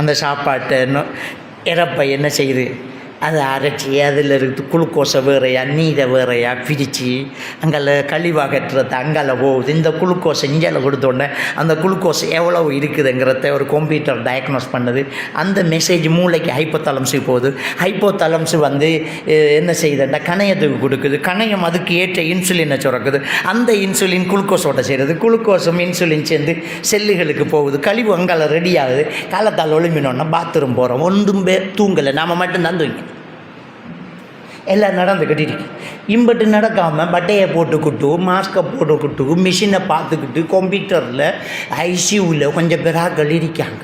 அந்த சாப்பாட்டை இறப்பை என்ன செய்யுது, அதை அரைச்சி அதில் இருக்கு குளுக்கோஸை வேறையா நீரை வேறையா பிரித்து அங்கே கழிவாகட்டுறது அங்கால போகுது. இந்த குளுக்கோஸை இஞ்சால கொடுத்தோடனே அந்த குளுக்கோஸ் எவ்வளவு இருக்குதுங்கிறத ஒரு கம்ப்யூட்டர் டயக்னோஸ் பண்ணுது. அந்த மெசேஜ் மூளைக்கு ஹைப்போதாலம்ஸுக்கு போகுது. ஹைப்போதாலம்ஸு வந்து என்ன செய்யுதுன்னா கணையத்துக்கு கொடுக்குது. கணையம் அதுக்கு ஏற்ற இன்சுலினை சுரக்குது. அந்த இன்சுலின் குளுக்கோஸோட செய்கிறது. குளுக்கோஸும் இன்சுலின் சேர்ந்து செல்லுகளுக்கு போகுது. கழிவு அங்கால ரெடி ஆகுது. காலத்தால் ஒளிமினோன்னா பாத்ரூம் போகிறோம். ஒன்றும் பேர் தூங்கலை, நாம் மட்டும்தான் தூங்கி எல்லாம் நடந்துக்கிட்டு இருக்கு. இம்பட்டு நடக்காமல் பட்டையை போட்டுக்கிட்டு மாஸ்கை போட்டுக்கிட்டு மிஷினை பார்த்துக்கிட்டு கம்ப்யூட்டரில் ஐசியூவில் கொஞ்சம் பேராக்கள் இருக்காங்க.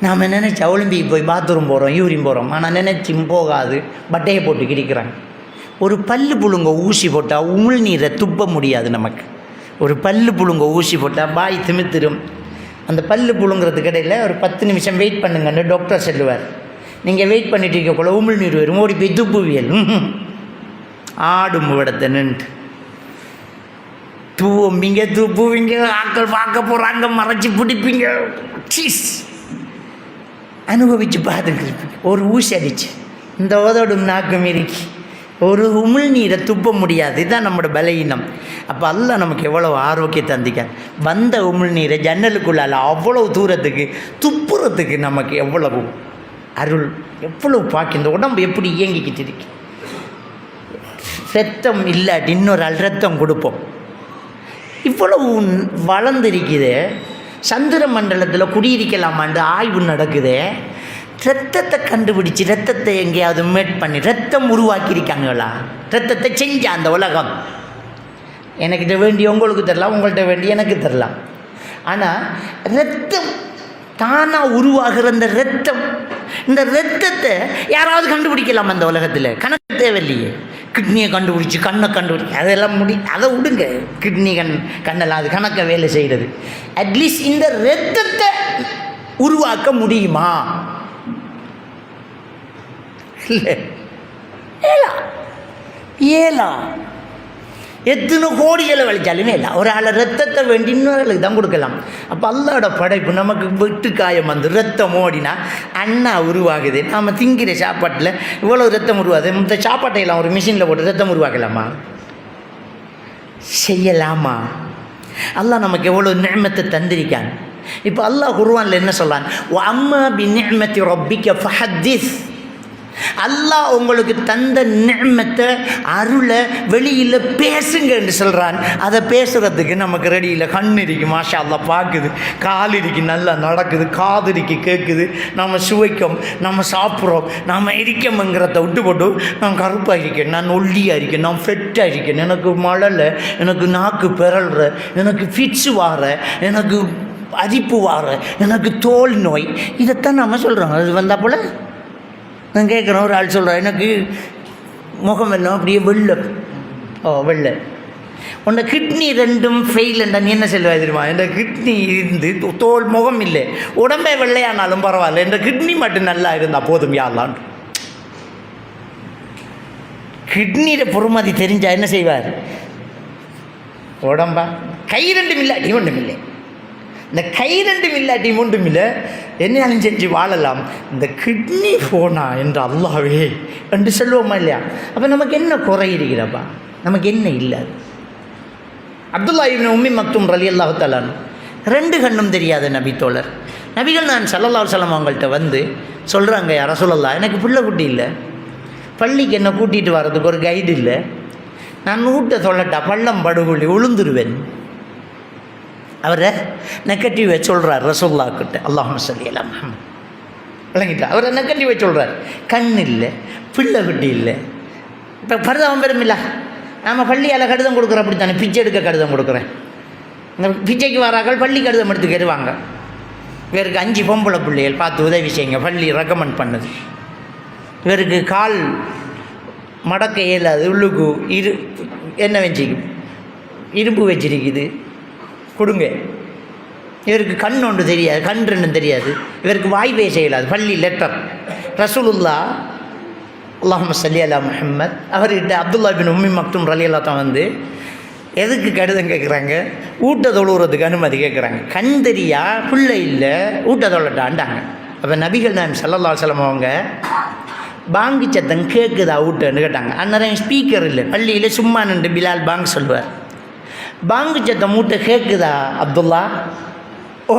நாம் நினச்சா ஒலிம்பிக் போய் பாத்ரூம் போகிறோம், யூரின் போகிறோம், ஆனால் நினச்சும் போகாது, பட்டையை போட்டு கிடிக்கிறாங்க. ஒரு பல்லு புழுங்க ஊசி போட்டால் உமிழ்நீரை துப்ப முடியாது நமக்கு. ஒரு பல்லு புழுங்க ஊசி போட்டால் பாய் திமித்திரும். அந்த பல்லு புழுங்கிறதுக்கு இடையில் ஒரு 10 நிமிஷம் வெயிட் பண்ணுங்கன்னு டாக்டர் சொல்லுவார். நீங்கள் வெயிட் பண்ணிட்டு இருக்கக்குள்ள உமிழ்நீர் வரும், ஓடி போய் துப்புவியல் ஆடும் விடத்தை நின்று தூவம்பிங்க, துப்புவீங்க, ஆக்கள் பார்க்க போகிறாங்க, மறைச்சி பிடிப்பீங்க, சீஸ் அனுபவித்து பார்த்துக்கிட்டு ஒரு ஊசி அடிச்சு இந்த ஓதோடும் நாக்கம் இருக்கி ஒரு உமிழ்நீரை துப்ப முடியாது. இதுதான் நம்மளோட பலவீனம். அப்போ அல்லாஹ் நமக்கு எவ்வளோ ஆரோக்கியத்தை தந்திக்க, வந்த உமிழ்நீரை ஜன்னலுக்குள்ளால் அவ்வளோ தூரத்துக்கு துப்புறத்துக்கு நமக்கு எவ்வளவு அருள், எவ்வளவு பாக்கி, இந்த உடம்பு எப்படி இயங்கிக்கிட்டு இருக்கு. ரத்தம் இல்லாட்டி இன்னொரு ஆள் ரத்தம் கொடுப்போம். இவ்வளவு வளர்ந்துருக்குது. சந்திர மண்டலத்தில் குடியிருக்கலாமாண்டு ஆய்வு நடக்குது. ரத்தத்தை கண்டுபிடிச்சி ரத்தத்தை எங்கேயாவது மேட் பண்ணி ரத்தம் உருவாக்கியிருக்காங்களா? ரத்தத்தை செஞ்ச அந்த உலகம். எனக்கிட்ட வேண்டிய உங்களுக்கு தரலாம், உங்கள்கிட்ட வேண்டிய எனக்கு தரலாம். ஆனால் ரத்தம் தானாக உருவாகிற அந்த ரத்தம், இந்த ரத்தத்தை யாராவது கண்டுபிடிக்கலாம் அந்த உலகத்தில்? கணக்கு தேவையில்லையே. கிட்னியை கண்டுபிடிச்சி கண்ணை கண்டுபிடிச்சி அதெல்லாம் அதை விடுங்க. கிட்னி கண்ணெல்லாம் அது கணக்கை வேலை செய்கிறது. அட்லீஸ்ட் இந்த ரத்தத்தை உருவாக்க முடியுமா? இல்லை, ஏலா எத்தனை கோடிகளை வலிச்சாலுமே இல்லை. ஒரு ஆளை ரத்தத்தை வேண்டி இன்னொரு தான் கொடுக்கலாம். அப்போ அல்லாவோட படைப்பு நமக்கு வெட்டு காயம் வந்து ரத்தம் ஓடினா அண்ணா உருவாகுது. நாம் திங்கிற சாப்பாட்டில் இவ்வளோ ரத்தம் உருவாது. இந்த சாப்பாட்டையெல்லாம் ஒரு மிஷினில் போட்டு ரத்தம் உருவாக்கலாமா? செய்யலாமா? அல்லாஹ் நமக்கு எவ்வளோ நிஅமத்தை தந்திருக்கான். இப்போ அல்லாஹ் குர்ஆனில் என்ன சொல்றான்? அம்மா பி நிஅமத்தி ரப்பிக ஃபஹத்திஸ். அல்லாஹ் உங்களுக்கு தந்த நிஅமத்தை அருளை வெளியில் பேசுங்க என்று சொல்கிறான். அதை பேசுகிறதுக்கு நமக்கு ரெடி இல்லை. கண் இருக்கு, மாஷா அல்லாஹ் பார்க்குது. கால் இருக்கு, நல்லா நடக்குது. காது இருக்கு, கேட்குது. நம்ம சுவைக்கும், நம்ம சாப்பிட்றோம். நம்ம இருக்கோம்ங்கிறத விட்டு போட்டு நான் கருப்பாக இருக்கேன், நான் ஒல்லியாக இருக்கேன், நான் ஃபெட்டாக இருக்கேன், எனக்கு மழலை, எனக்கு நாக்கு பிறல்ற, எனக்கு ஃபிட்ஸு வார, எனக்கு அரிப்பு வார, எனக்கு தோல் நோய், இதைத்தான் நம்ம சொல்கிறோம். அது வந்தால் போல் நான் கேட்குறேன். ஒரு ஆள் சொல்கிறேன், எனக்கு முகம் எல்லாம் அப்படியே வெள்ளை. வெள்ளை. உன்னை கிட்னி ரெண்டும் ஃபெயில்ண்டா நீ என்ன சொல்லுவா தெரியுமா? என் கிட்னி இருந்து தோல் முகம் இல்லை, உடம்பே வெள்ளையானாலும் பரவாயில்ல, என் கிட்னி மட்டும் நல்லா இருந்தால் போதும் யாருலான். கிட்னியில் பொறுமதி தெரிஞ்சால் என்ன செய்வார்? உடம்பா கை ரெண்டும் இல்லாட்டி ஒன்றும் இல்லை. இந்த கை ரெண்டும் இல்லாட்டி ஒன்றும் இல்லை, என்னாலும் செஞ்சு வாழலாம். இந்த கிட்னி போனா என்று அல்லாவே என்று சொல்லுவோமா இல்லையா? அப்போ நமக்கு என்ன குறை இருக்கிறப்பா? நமக்கு என்ன இல்லை? அப்துல்லா இப்னு உம்மி மக்தூம் ரலியல்லாஹு தஆலா ரெண்டு கண்ணும் தெரியாத நபி தோழர். நபிகள் நான் ஸல்லல்லாஹு அலைஹி வஸல்லம் அவங்கள்ட்ட வந்து சொல்கிறாங்க, யா ரசூலல்லாஹ், எனக்கு பிள்ளை குட்டி இல்லை, பள்ளிக்கு என்னை கூட்டிகிட்டு வர்றதுக்கு ஒரு கைடு இல்லை, நான் ஊட்ட சொல்லட்டா பள்ளம் படுகொள்ளி உளுந்துருவேன். அவரை நெகட்டிவை சொல்கிறார் ரசூலுல்லாஹ்கிட்ட. அல்லாஹும்ம ஸல்லி அலா முஹம்மத். விளங்கிட்டா? அவரை நெகட்டிவை சொல்கிறார். கண் இல்லை, பிள்ளை குட்டி இல்லை. இப்போ பரிதாபம் பெருமில்ல. நாம் பள்ளியால் கடிதம் கொடுக்குறோம், அப்படித்தானே? பிச்சை எடுக்க கடிதம் கொடுக்குறேன். இந்த பிச்சைக்கு வரார்கள் பள்ளி கடிதம் எடுத்துக்கிடுவாங்க. இவருக்கு 5 பொம்பளை பிள்ளைகள், பார்த்து உதவி செய்யுங்க, பள்ளி ரெக்கமெண்ட் பண்ணுது. இவருக்கு கால் மடக்க இயலாது, உள்ளுக்கு என்ன வச்சுக்கும், இரும்பு வச்சிருக்குது, கொடுங்க. இவருக்கு கண் ஒன்று தெரியாது, கண் ரெண்டும் தெரியாது, இவருக்கு வாய் பேச இயலாது. பள்ளி லெட்டர் ரசூலுல்லாஹ் அல்லாஹும்ம ஸல்லி அலா முஹம்மத் அவர்கிட்ட அப்துல்லா இப்னு உம்மி மக்தூம் ரலியல்லாஹு தஆலா வந்து எதுக்கு கடிதம் கேட்குறாங்க? ஊட்ட தொழுகிறதுக்கு அனுமதி கேட்குறாங்க. கண் தெரியா, பிள்ளை இல்லை, ஊட்ட தொழட்டான்ட்டாங்க. அப்போ நபிகள் நாயகம் ஸல்லல்லாஹு அலைஹி வஸல்லம் அவங்க பாங்கு சத்தம் கேட்குதா ஊட்டன்னு கேட்டாங்க. அந்நேரம் ஸ்பீக்கர் இல்லை, பள்ளியில் சும்மா நின்று பிலால் பாங்கு சொல்லுவார். பாங்கு சத்தம் மூட்டை கேட்குதா அப்துல்லா? ஓ,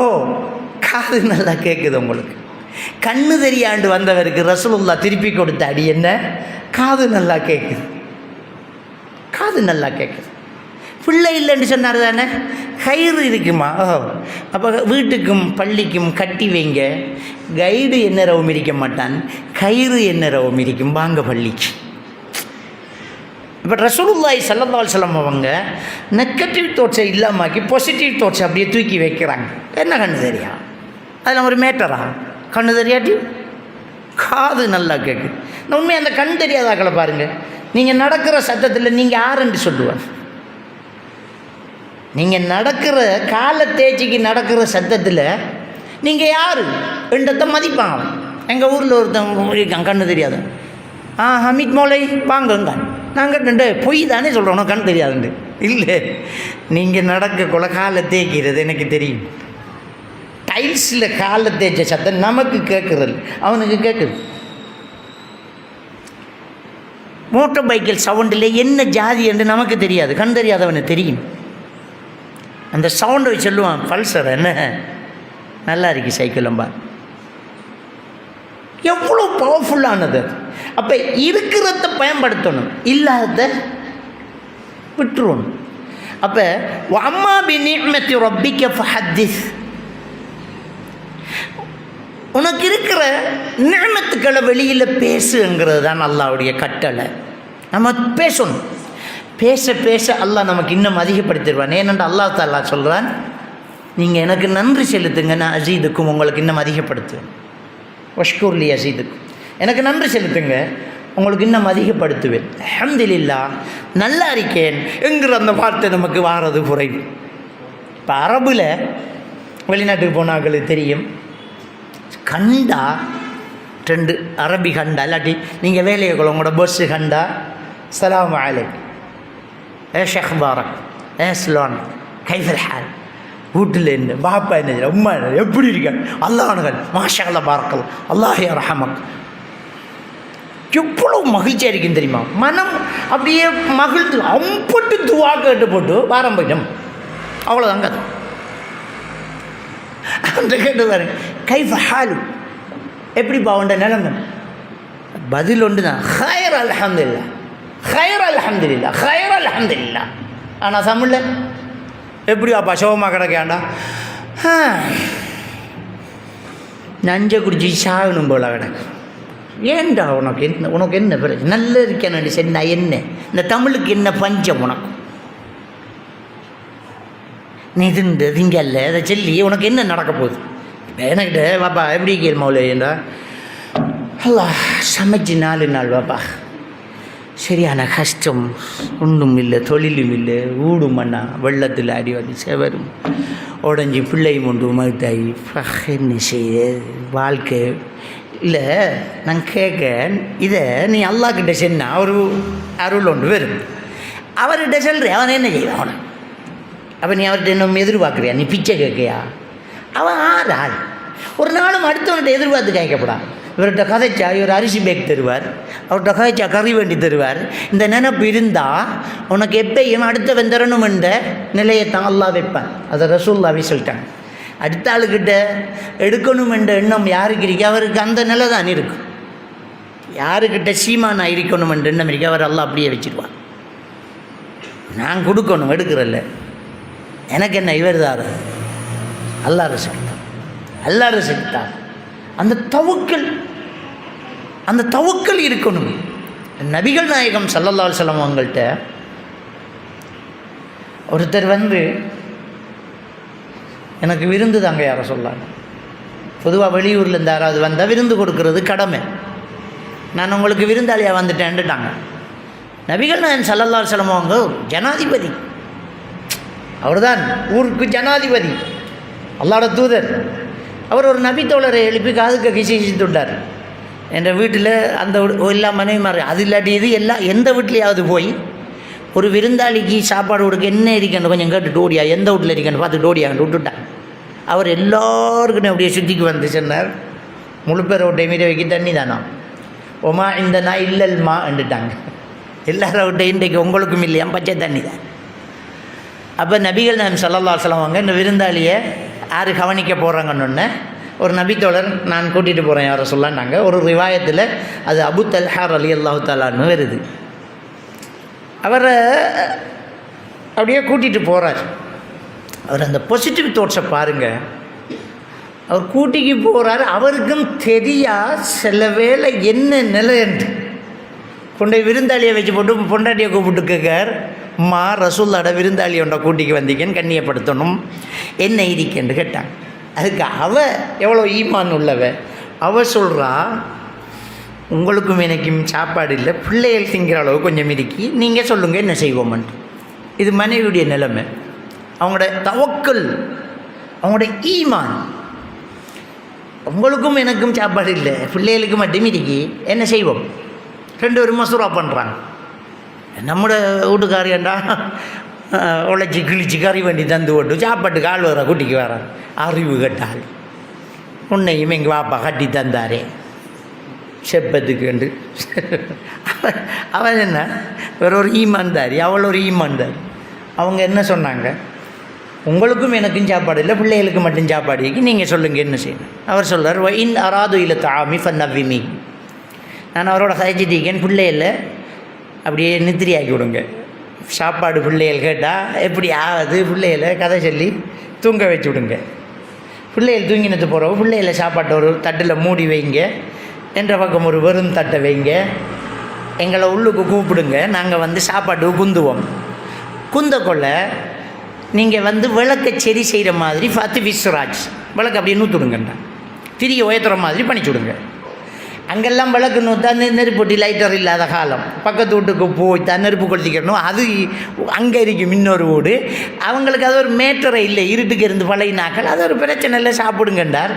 காது நல்லா கேட்குது உங்களுக்கு. கண்ணு தெரியாண்டு வந்தவருக்கு ரசூலுல்லாஹ் திருப்பி கொடுத்த அடி என்ன? காது நல்லா கேட்குது, காது நல்லா கேட்குது. பிள்ளை இல்லைன்னு சொன்னார் தானே, கயிறு இருக்குமா? அப்போ வீட்டுக்கும் பள்ளிக்கும் கட்டி வைங்க. கைடு என்ன ரவும் இருக்க மாட்டான், கயிறு என்ன ரவும் இருக்கும் வாங்க பள்ளிக்கு. இப்போ ரசூலுல்லாஹி ஸல்லல்லாஹு அலைஹி வஸல்லம் அவங்க நெகட்டிவ் தாட்ஸை இல்லாமாக்கி பாசிட்டிவ் தாட்ஸை அப்படியே தூக்கி வைக்கிறாங்க. என்ன கண்ணு தெரியா? அதில் ஒரு மேட்டரா? கண்ணு தெரியாட்டி காது நல்லா கேட்குது. நான் உண்மையாக அந்த கண் தெரியாதாக்களை பாருங்கள். நீங்கள் நடக்கிற சத்தத்தில் நீங்கள் யாருன்னு சொல்லுவார்? நீங்கள் நடக்கிற காலை தேய்ச்சிக்கு நடக்கிற சத்தத்தில் நீங்கள் யார் என்றத்தை மதிப்பாங்க. எங்கள் ஊரில் ஒருத்தன் கண்ணு தெரியாது, ஹமீத் மௌலை வாங்கங்க, நாங்கள் பொய் தானே சொல்கிறோம் கண் தெரியாதுண்டு. இல்லை, நீங்கள் நடக்கக்குள்ள காலை தேய்க்கிறது எனக்கு தெரியும். டைல்ஸில் காலை தேய்ச்ச சத்தம் நமக்கு கேட்குறது, அவனுக்கு கேட்குது. மோட்டர் பைக்கில் சவுண்டில் என்ன ஜாதி என்று நமக்கு தெரியாது, கண் தெரியாதவனுக்கு தெரியும். அந்த சவுண்டை சொல்லுவான், பல்சர் என்ன நல்லா இருக்கு சைக்கிளம்பா. எவ்வளோ பவர்ஃபுல்லானது. அப்போ இருக்கிறத பயன்படுத்தணும், இல்லாத விட்டுருவோம். அப்போ அம்மா பி நிஅமத்தி ரப்பிக்க ஃபஹத்திஸ், உனக்கு இருக்கிற நிஅமத்துக்களை வெளியில் பேசுங்கிறது தான் அல்லாஹ்வுடைய கட்டளை. நம்ம பேசணும். பேச பேச அல்லாஹ் நமக்கு இன்னும் அதிகப்படுத்திடுவான். ஏனென்று அல்லாஹ் தஆலா சொல்கிறான், நீங்கள் எனக்கு நன்றி செலுத்துங்க, நான் அசீதுக்கும் உங்களுக்கு இன்னும் அதிகப்படுத்துவேன். வஷ்கூர்லி அசீதுக்கும், எனக்கு நன்றி செலுத்துங்க, உங்களுக்கு இன்னும் அதிகப்படுத்துவேன். அல்ஹம்துலில்லாஹ், நல்லா இருக்கேன் என்கிற அந்த வார்த்தை நமக்கு வாரது குறைவு. இப்போ அரபில் வெளிநாட்டுக்கு போனாங்களுக்கு தெரியும், கண்டா 2 அரபி கண்டா, இல்லாட்டி நீங்கள் வேலையை கொள்ள உங்களோட பஸ்ஸு கண்டா சலாம் அலைக்கும், ஏ ஷேக் பாரக், ஏ ஸ்லோன், கைஃபல் ஹால், வீட்டில் என்ன பாப்பா என்ன உம்மா எப்படி இருக்காங்க, அல்லாஹ்கள் மாஷா அல்லாஹ் பாரக்கல் அல்லாஹ் ரஹமக். எவ்வளவு மகிழ்ச்சியாக இருக்குன்னு தெரியுமா? மனம் அப்படியே மகிழ்ந்து அம்பட்டு துவா கேட்டு போட்டு வாரம் போயிட்டோம், அவ்வளோதாங்க. அந்த கேட்டு பாருங்க, கைஃப ஹாலு, எப்படிப்பா உண்ட நிலைமை? பதில் ஒன்று தான், ஹைர் அல்ஹம்துலில்லாஹ், ஹைர் அல்ஹம்துலில்லாஹ், ஹைர் அல்ஹம்துலில்லாஹ். ஆனால் தமிழில் எப்படியாப்பா சோகமாக கிடக்காண்டா, நஞ்சை குடிச்சு சாகணும் போல கிடக்கு. ஏண்டா உனக்கு என்ன பிரச்சனை? நல்ல இருக்கேன் சென்னா என்ன? இந்த தமிழுக்கு என்ன பஞ்சம் உனக்கு? நீ இது திங்கல்ல அதை சொல்லி உனக்கு என்ன நடக்க போகுது? என்கிட்ட பாப்பா எப்படி கேள் மௌலையண்டா, அல்லாஹ் சமைச்சு 4 நாள் பாப்பா, சரியான கஷ்டம், ஒன்றும் இல்லை, தொழிலும் இல்லை, ஊடும் மண்ணா வெள்ளத்தில் அடி வந்து செவரும் உடஞ்சி பிள்ளையும் ஒன்று மறுத்தாகி என்ன செய்ய வாழ்க்கை இல்லை. நான் கேட்க, இதை நீ அல்லாஹ்கிட்ட சொன்னா ஒரு அருள் ஒன்று வரும். அவர்கிட்ட சொல்கிறேன், அவன் என்ன செய்வான் அவனை? அப்போ நீ அவர்கிட்ட இன்னும் எதிர்பார்க்குறியா? நீ பிச்சை கேட்கையா? அவன் ஆள் ஒரு நாளும் அடுத்தவன்கிட்ட எதிர்பார்த்து கேட்கப்படான். இவர்கிட்ட கதைச்சா இவர் அரிசி பேக் தருவார், அவர்கிட்ட கதைச்சா கறி வேண்டி தருவார். இந்த நினைப்பு இருந்தால் உனக்கு எப்பயும் அடுத்தவன் தரணும் என்ற நிலையை தான் அல்லாஹ் வைப்பான். அதை ரசூலுல்லாஹி சொல்லிட்டாங்க. அடுத்த ஆளுக்கிட்ட எடுக்கணும் என்ற எண்ணம் யாருக்கு இருக்கு, அவருக்கு அந்த நிலை தான் இருக்கும். யாருக்கிட்ட சீமானா இருக்கணும் என்ற எண்ணம் இருக்கு, அவர் அல்லாஹ் அப்படியே வச்சுருவான். நான் கொடுக்கணும் எடுக்கிறல்ல, எனக்கு என்ன இவர் தார், அல்லாஹ் ரசிக்கிட்டான், அல்லாஹ் ரசிக்கிட்டான். அந்த தவக்கல் இருக்கணும். நபிகள் நாயகம் ஸல்லல்லாஹு அலைஹி வஸல்லம் அவங்கள்ட்ட ஒருத்தர் வந்து, எனக்கு விருந்து தாங்க யாரை சொல்லாங்க. பொதுவாக வெளியூரில் யாராவது வந்தால் விருந்து கொடுக்கறது கடமை. நான் உங்களுக்கு விருந்தாளியாக வந்துட்டேன்ட்டாங்க. நபிகள் நாயகம் ஸல்லல்லாஹு அலைஹி வஸல்லம் அவங்க ஜனாதிபதி, அவர்தான் ஊருக்கு ஜனாதிபதி, அல்லாஹ்வோட தூதர். அவர் ஒரு நபி தோழரை எழுப்பி காதுக்க கிசித்துட்டார். என்ற வீட்டில் அந்த எல்லா மனைவிமார், அது இல்லாட்டி இது எல்லாம் எந்த வீட்லையாவது போய் ஒரு விருந்தாளிக்கு சாப்பாடு கொடுக்க என்ன இருக்கேன்னு கொஞ்சம் கேட்டுட்டு ஓடியா, எந்த வீட்டில் இருக்கேன்னு பார்த்துட்டு ஓடியான்னு விட்டுட்டான். அவர் எல்லோருக்குன்னு அப்படியே சுற்றிக்கு வந்து சொன்னார், முழு பேரை விட்டை மீறி வைக்க தண்ணி தானா, ஒமா இந்த நான் இல்லல் மா என்றுட்டாங்க. எல்லாரை விட்ட இன்றைக்கு உங்களுக்கும் இல்லையா, பச்சை தண்ணி தான். அப்போ நபிகள் நாயகம் ஸல்லல்லாஹு அலைஹி வஸல்லம் இந்த விருந்தாளியை யார் கவனிக்க போகிறாங்கன்னு ஒரு நபித்தோழர் நான் கூட்டிகிட்டு போகிறேன் யாரை சொல்லான்னாங்க. ஒரு ரிவாயத்தில் அது அபு தல்ஹா ரலியல்லாஹு தஆலான்னு வருது. அவரை அப்படியே கூட்டிகிட்டு போகிறார். அவர் அந்த பாசிட்டிவ் தாட்ஸை பாருங்கள். அவர் கூட்டிக்கு போகிறார், அவருக்கும் தெரியா சில வேளை என்ன நிலை என்று கொண்டை விருந்தாளியை வச்சு போட்டு பொண்டாட்டியை கூப்பிட்டு கேட்கார், மா ரசூல்லாட விருந்தாளி ஒன்றை கூட்டிக்கு வந்தீங்கன்னு கண்ணியப்படுத்தணும், என்ன இருக்கேன்னு கேட்டாங்க. அதுக்கு அவ எவ்வளோ ஈமான் உள்ளவ, அவ சொல்கிறா, உங்களுக்கும் எனக்கும் சாப்பாடு இல்லை, பிள்ளைகள் திங்கிற அளவு கொஞ்சம் இருக்கி, நீங்கள் சொல்லுங்கள் என்ன செய்வோம்ன்ட்டு. இது மனைவியுடைய நிலைமை, அவங்களோட தவக்கல், அவங்களோட ஈமான். உங்களுக்கும் எனக்கும் சாப்பாடு இல்லை, பிள்ளைகளுக்கு மட்டும் இருக்கி, என்ன செய்வோம்? 2 பேரும் மசூரா பண்ணுறாங்க. நம்மளோட வீட்டுக்காரியண்டா உழைச்சி கிழிச்சி கறி வண்டி தந்து ஓட்டு சாப்பாட்டுக்கு ஆள் வர கூட்டிக்கு வரான். அறிவு கட்டாள், உன்னையும் எங்கள் வாப்பா கட்டி தந்தாரே செப்பத்துக்குண்டு. அவன் என்ன வேற ஒரு ஈமான்தாரி, அவள் ஒரு ஈமான்தாரி. அவங்க என்ன சொன்னாங்க, உங்களுக்கும் எனக்கும் சாப்பாடு இல்லை, பிள்ளைகளுக்கு மட்டும் சாப்பாடு இருக்கு, நீங்கள் சொல்லுங்கள் என்ன செய்யணும். அவர் சொல்கிறார், இன் அராது இல்லை தாமி ஃபன்னவ்விமி, நான் அவரோட சகிச்சிட்டீங்கன்னு பிள்ளையில் அப்படியே நித்திரியாக்கி விடுங்க, சாப்பாடு பிள்ளைகள் கேட்டால் எப்படி ஆகுது, பிள்ளைகளை கதை சொல்லி தூங்க வச்சு விடுங்க. பிள்ளைகள் தூங்கினது போகிறவங்க பிள்ளைகளை சாப்பாட்டை ஒரு தட்டில் மூடி வைங்க, என்ற பக்கம் ஒரு வெறும் தட்டை வைங்க, எங்களை உள்ளுக்கு கூப்பிடுங்க, நாங்கள் வந்து சாப்பாட்டுக்கு குந்துவோம். குந்தக்கொள்ள நீங்கள் வந்து விளக்கை செடி செய்கிற மாதிரி பார்த்து விஸ்வராஜ் விளக்கு அப்படியே நூற்றுடுங்கண்ணா, திரிய உயர்த்துற மாதிரி பண்ணிச்சுடுங்க. அங்கெல்லாம் விளக்கு நூற்றா நெருப்பொட்டி லைட்டர் இல்லாத காலம், பக்கத்து வீட்டுக்கு போய் தான் நெருப்பு கொளுத்திக்கணும். அது அங்கே இருக்கும் இன்னொரு வீடு, அவங்களுக்கு அது ஒரு மேட்டரை இல்லை, இருட்டுக்கு இருந்து பழையினாக்கள், அது ஒரு பிரச்சனை இல்லை, சாப்பிடுங்கண்டார்.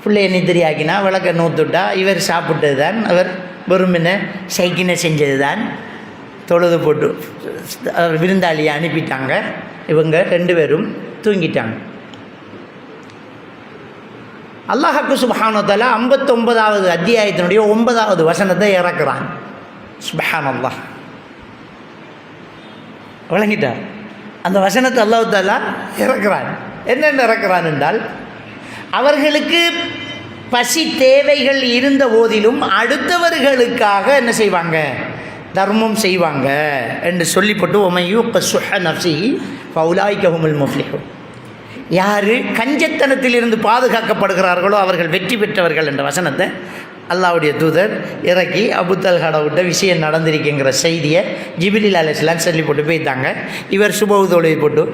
பிள்ளைய நித்திரியாக்கினா விளக்கை நூற்றுட்டா இவர் சாப்பிட்டது தான், அவர் வெறுமின சைக்கினை செஞ்சது தான். தொழுது போட்டு அவர் விருந்தாளியை அனுப்பிட்டாங்க. இவங்க 2 பேரும் தூங்கிட்டாங்க. அல்லாஹ்வுக்கு சுப்ஹானஹு வ தஆலா 59வது அத்தியாயத்தினுடைய 9வது வசனத்தை இறக்குறான். சுப்ஹானல்லாஹ், விளங்கிட்டார். அந்த வசனத்தை அல்லாஹ் தஆலா இறக்குறான். என்னென்ன இறக்குறான் என்றால், அவர்களுக்கு பசி தேவைகள் இருந்த போதிலும் அடுத்தவர்களுக்காக என்ன செய்வாங்க, தர்மம் செய்வாங்க என்று சொல்லிப்பட்டு ஒமையூக்க சுஹ நஃப்ஸிஹி ஃபஉலாயிக ஹுமுல் முஃப்லிஹூன். யார் கஞ்சத்தனத்திலிருந்து பாதுகாக்கப்படுகிறார்களோ அவர்கள் வெற்றி பெற்றவர்கள் என்ற வசனத்தை அல்லாஹ்வுடைய தூதர் இறக்கி அபு தல்ஹாட விட்ட விஷயம் நடந்திருக்குங்கிற செய்தியை ஜிப்ரீல் அலைஹிஸ்ஸலாம் சொல்லி போட்டு போய்த்தாங்க. இவர் சுபஹ் தொழுகை போட்டு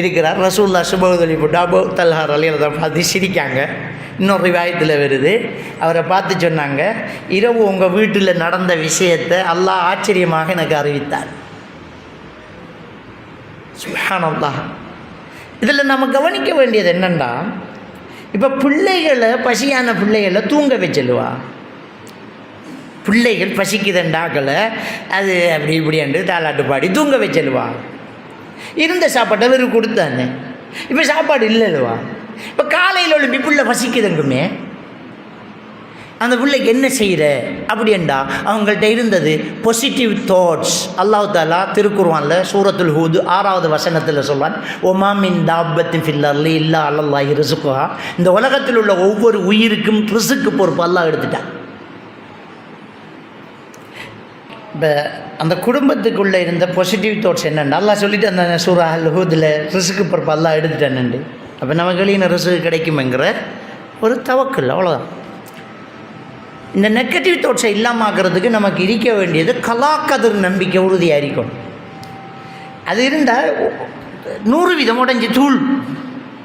இருக்கிறார். ரசூலுல்லாஹ் சுபஹ் தொழுகை போட்டு அபு தல்ஹா ரலியல்லாஹு அன்ஹு பார்த்து சிரிக்காங்க. இன்னொரு ரிவாயத்தில் வருது, அவரை பார்த்து சொன்னாங்க, இரவு உங்கள் வீட்டில் நடந்த விஷயத்தை அல்லாஹ் ஆச்சரியமாக எனக்கு அறிவித்தார். சுப்ஹானல்லாஹ். இதில் நம்ம கவனிக்க வேண்டியது என்னென்னா, இப்போ பிள்ளைகளை, பசியான பிள்ளைகளை தூங்க வச்சலுவா, பிள்ளைகள் பசிக்குதுண்டாக்களை அது அப்படி இப்படியாண்டு தாலாட்டு பாடி தூங்க வச்சலுவா. இருந்த சாப்பாட்டை வெறும் கொடுத்தானே, இப்போ சாப்பாடு இல்லைல்லுவா. இப்போ காலையில் எழுப்பி பிள்ளை பசிக்குதுங்குமே, அந்த பிள்ளைக்கு என்ன செய்கிற அப்படின்டா அவங்கள்ட்ட இருந்தது பாசிட்டிவ் தாட்ஸ். அல்லாஹ் தஆலா திருக்குர்ஆனில் சூரத்துல் ஹூத் 6வது வசனத்தில் சொல்வான், ஒமா மின் தாப்பத்தின் ஃபில் அர்லி இல்லா அலல்லாஹி ரிஸ்குஹா. இந்த உலகத்தில் உள்ள ஒவ்வொரு உயிருக்கும் ரிஸ்க்கு பொறுப்பு அல்லாஹ் எடுத்துட்டான். இப்போ அந்த குடும்பத்துக்குள்ளே இருந்த பாசிட்டிவ் தாட்ஸ் என்னென்னா அல்லாஹ் சொல்லிட்டு அந்த சூரா அல் ஹூதில் ரிஸ்க்கு பொறுப்பு அல்லாஹ் எடுத்துட்டானு. அப்போ நமக்கு வெளியின ரிஸ்க்கு கிடைக்குமெங்கிற ஒரு தவக்கல், அவ்வளோதான். இந்த நெகட்டிவ் தாட்ஸை இல்லாமல் ஆக்கிறதுக்கு நமக்கு இருக்க வேண்டியது கலாக்கதிர் நம்பிக்கை உறுதியாக இருக்கணும். அது இருந்தால் 100% உடஞ்சி தூள்.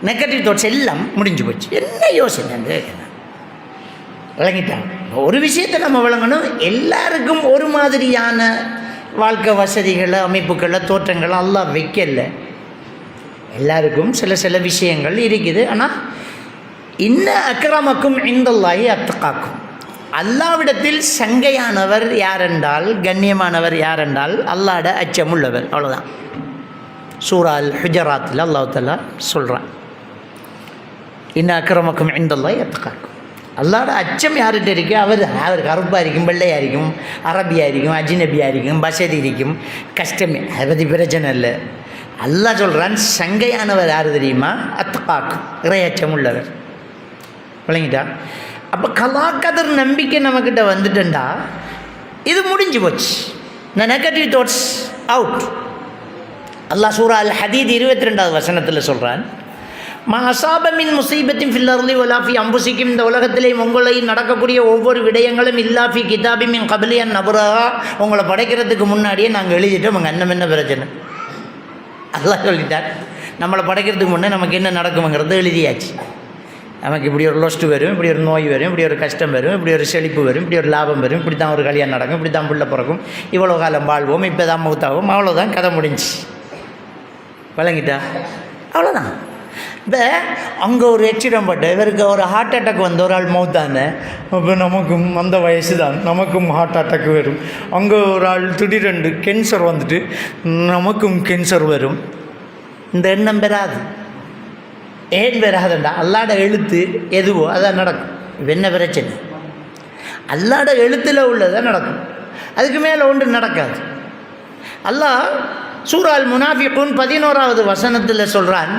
நெகட்டிவ் தாட்ஸ் எல்லாம் முடிஞ்சு போச்சு. என்ன யோசனை விளங்கிட்டாங்க. ஒரு விஷயத்தை நம்ம விளங்கணும், எல்லாருக்கும் ஒரு மாதிரியான வாழ்க்கை வசதிகளை, அமைப்புகளை, தோற்றங்களை அல்லாஹ் வைக்கல. எல்லாருக்கும் சில விஷயங்கள் இருக்குது. ஆனால் இன்ன அக்ரமக்கும் இந்தல்லாஹி அத்தகாக்கும், அல்லாவிடத்தில் சங்கையானவர் யாரென்றால், கண்ணியமானவர் யாரென்றால் அல்லாஹ்ட அச்சமுள்ளவர், அவ்வளோதான். சூரா அல் ஹுஜராத்தில் அல்லாஹ் தஆலா சொல்கிறான், இன்ன அக்ரமக்கும் இந்தல்லாஹி அத்தகாக்கும். அல்லாஹ்ட அச்சம் யார்கிட்ட இருக்கு, அவர் கருப்பாக இருக்கும், வெள்ளையாக இருக்கும், அரபியாக இருக்கும், அஜ்னபியாக இருக்கும், வசதி இருக்கும், கஷ்டமே, அதை பற்றி பிரச்சனை இல்லை. அல்லாஹ் சொல்கிறான், சங்கையானவர் யார் தெரியுமா, அத்தகாக்கும், இறையச்சம் உள்ளவர். விளங்கிட்டா? அப்போ கலாக்கதர் நம்பிக்கை நம்மக்கிட்ட வந்துட்டா இது முடிஞ்சு போச்சு. இந்த நெகட்டிவ் தாட்ஸ் அவுட். அல்லாஹ் சூரா அல் ஹதீத் 22வது வசனத்தில் சொல்கிறான், மா அசாபமின் முசீபத்தின் ஃபில் அர்லி வலா ஃபி அம்புசிக்கும், இந்த உலகத்திலே உங்களை நடக்கக்கூடிய ஒவ்வொரு விடயங்களும் இல்லா ஃபி கிதாபிமின் கபிலி அன் நபுரஹா, உங்களை படைக்கிறதுக்கு முன்னாடியே நாங்கள் எழுதிட்டோம். உங்கள் அண்ணம் என்ன பிரச்சனை அல்லாஹ் சொல்லிட்டார். நம்மளை படைக்கிறதுக்கு முன்னே நமக்கு என்ன நடக்குங்கிறத எழுதியாச்சு. நமக்கு இப்படி ஒரு லொஸ்ட்டு வரும், இப்படி ஒரு நோய் வரும், இப்படி ஒரு கஷ்டம் வரும், இப்படி ஒரு செழிப்பு வரும், இப்படி ஒரு லாபம் வரும், இப்படி தான் ஒரு கல்யாணம் நடக்கும், இப்படி தான் பிள்ளை பிறக்கும், இவ்வளோ காலம் வாழ்வோம், இப்போ தான் மௌத்தாகும், அவ்வளோதான், கதை முடிஞ்சு. விளங்கிட்டா? அவ்வளோதான். இப்போ அங்கே ஒரு ஆக்சிடென்ட் பட்டு இவருக்கு ஒரு ஹார்ட் அட்டாக் வந்து ஒரு ஆள் மௌத்தான, அப்போ நமக்கும் அந்த வயசு தான், நமக்கும் ஹார்ட் அட்டாக் வரும். அங்கே ஒரு ஆள் திடீரெண்டு கேன்சர் வந்துட்டு நமக்கும் கேன்சர் வரும். இந்த எண்ணம் பெறாது. ஏன் பெறாதுண்டா, அல்லாட எழுத்து எதுவோ அதான் நடக்கும். என்ன பிரச்சனை? அல்லாட எழுத்தில் உள்ளதான் நடக்கும், அதுக்கு மேலே ஒன்று நடக்காது. அல்லாஹ் சூரா அல் முனாஃபிகூன் 11வது வசனத்தில் சொல்கிறான்,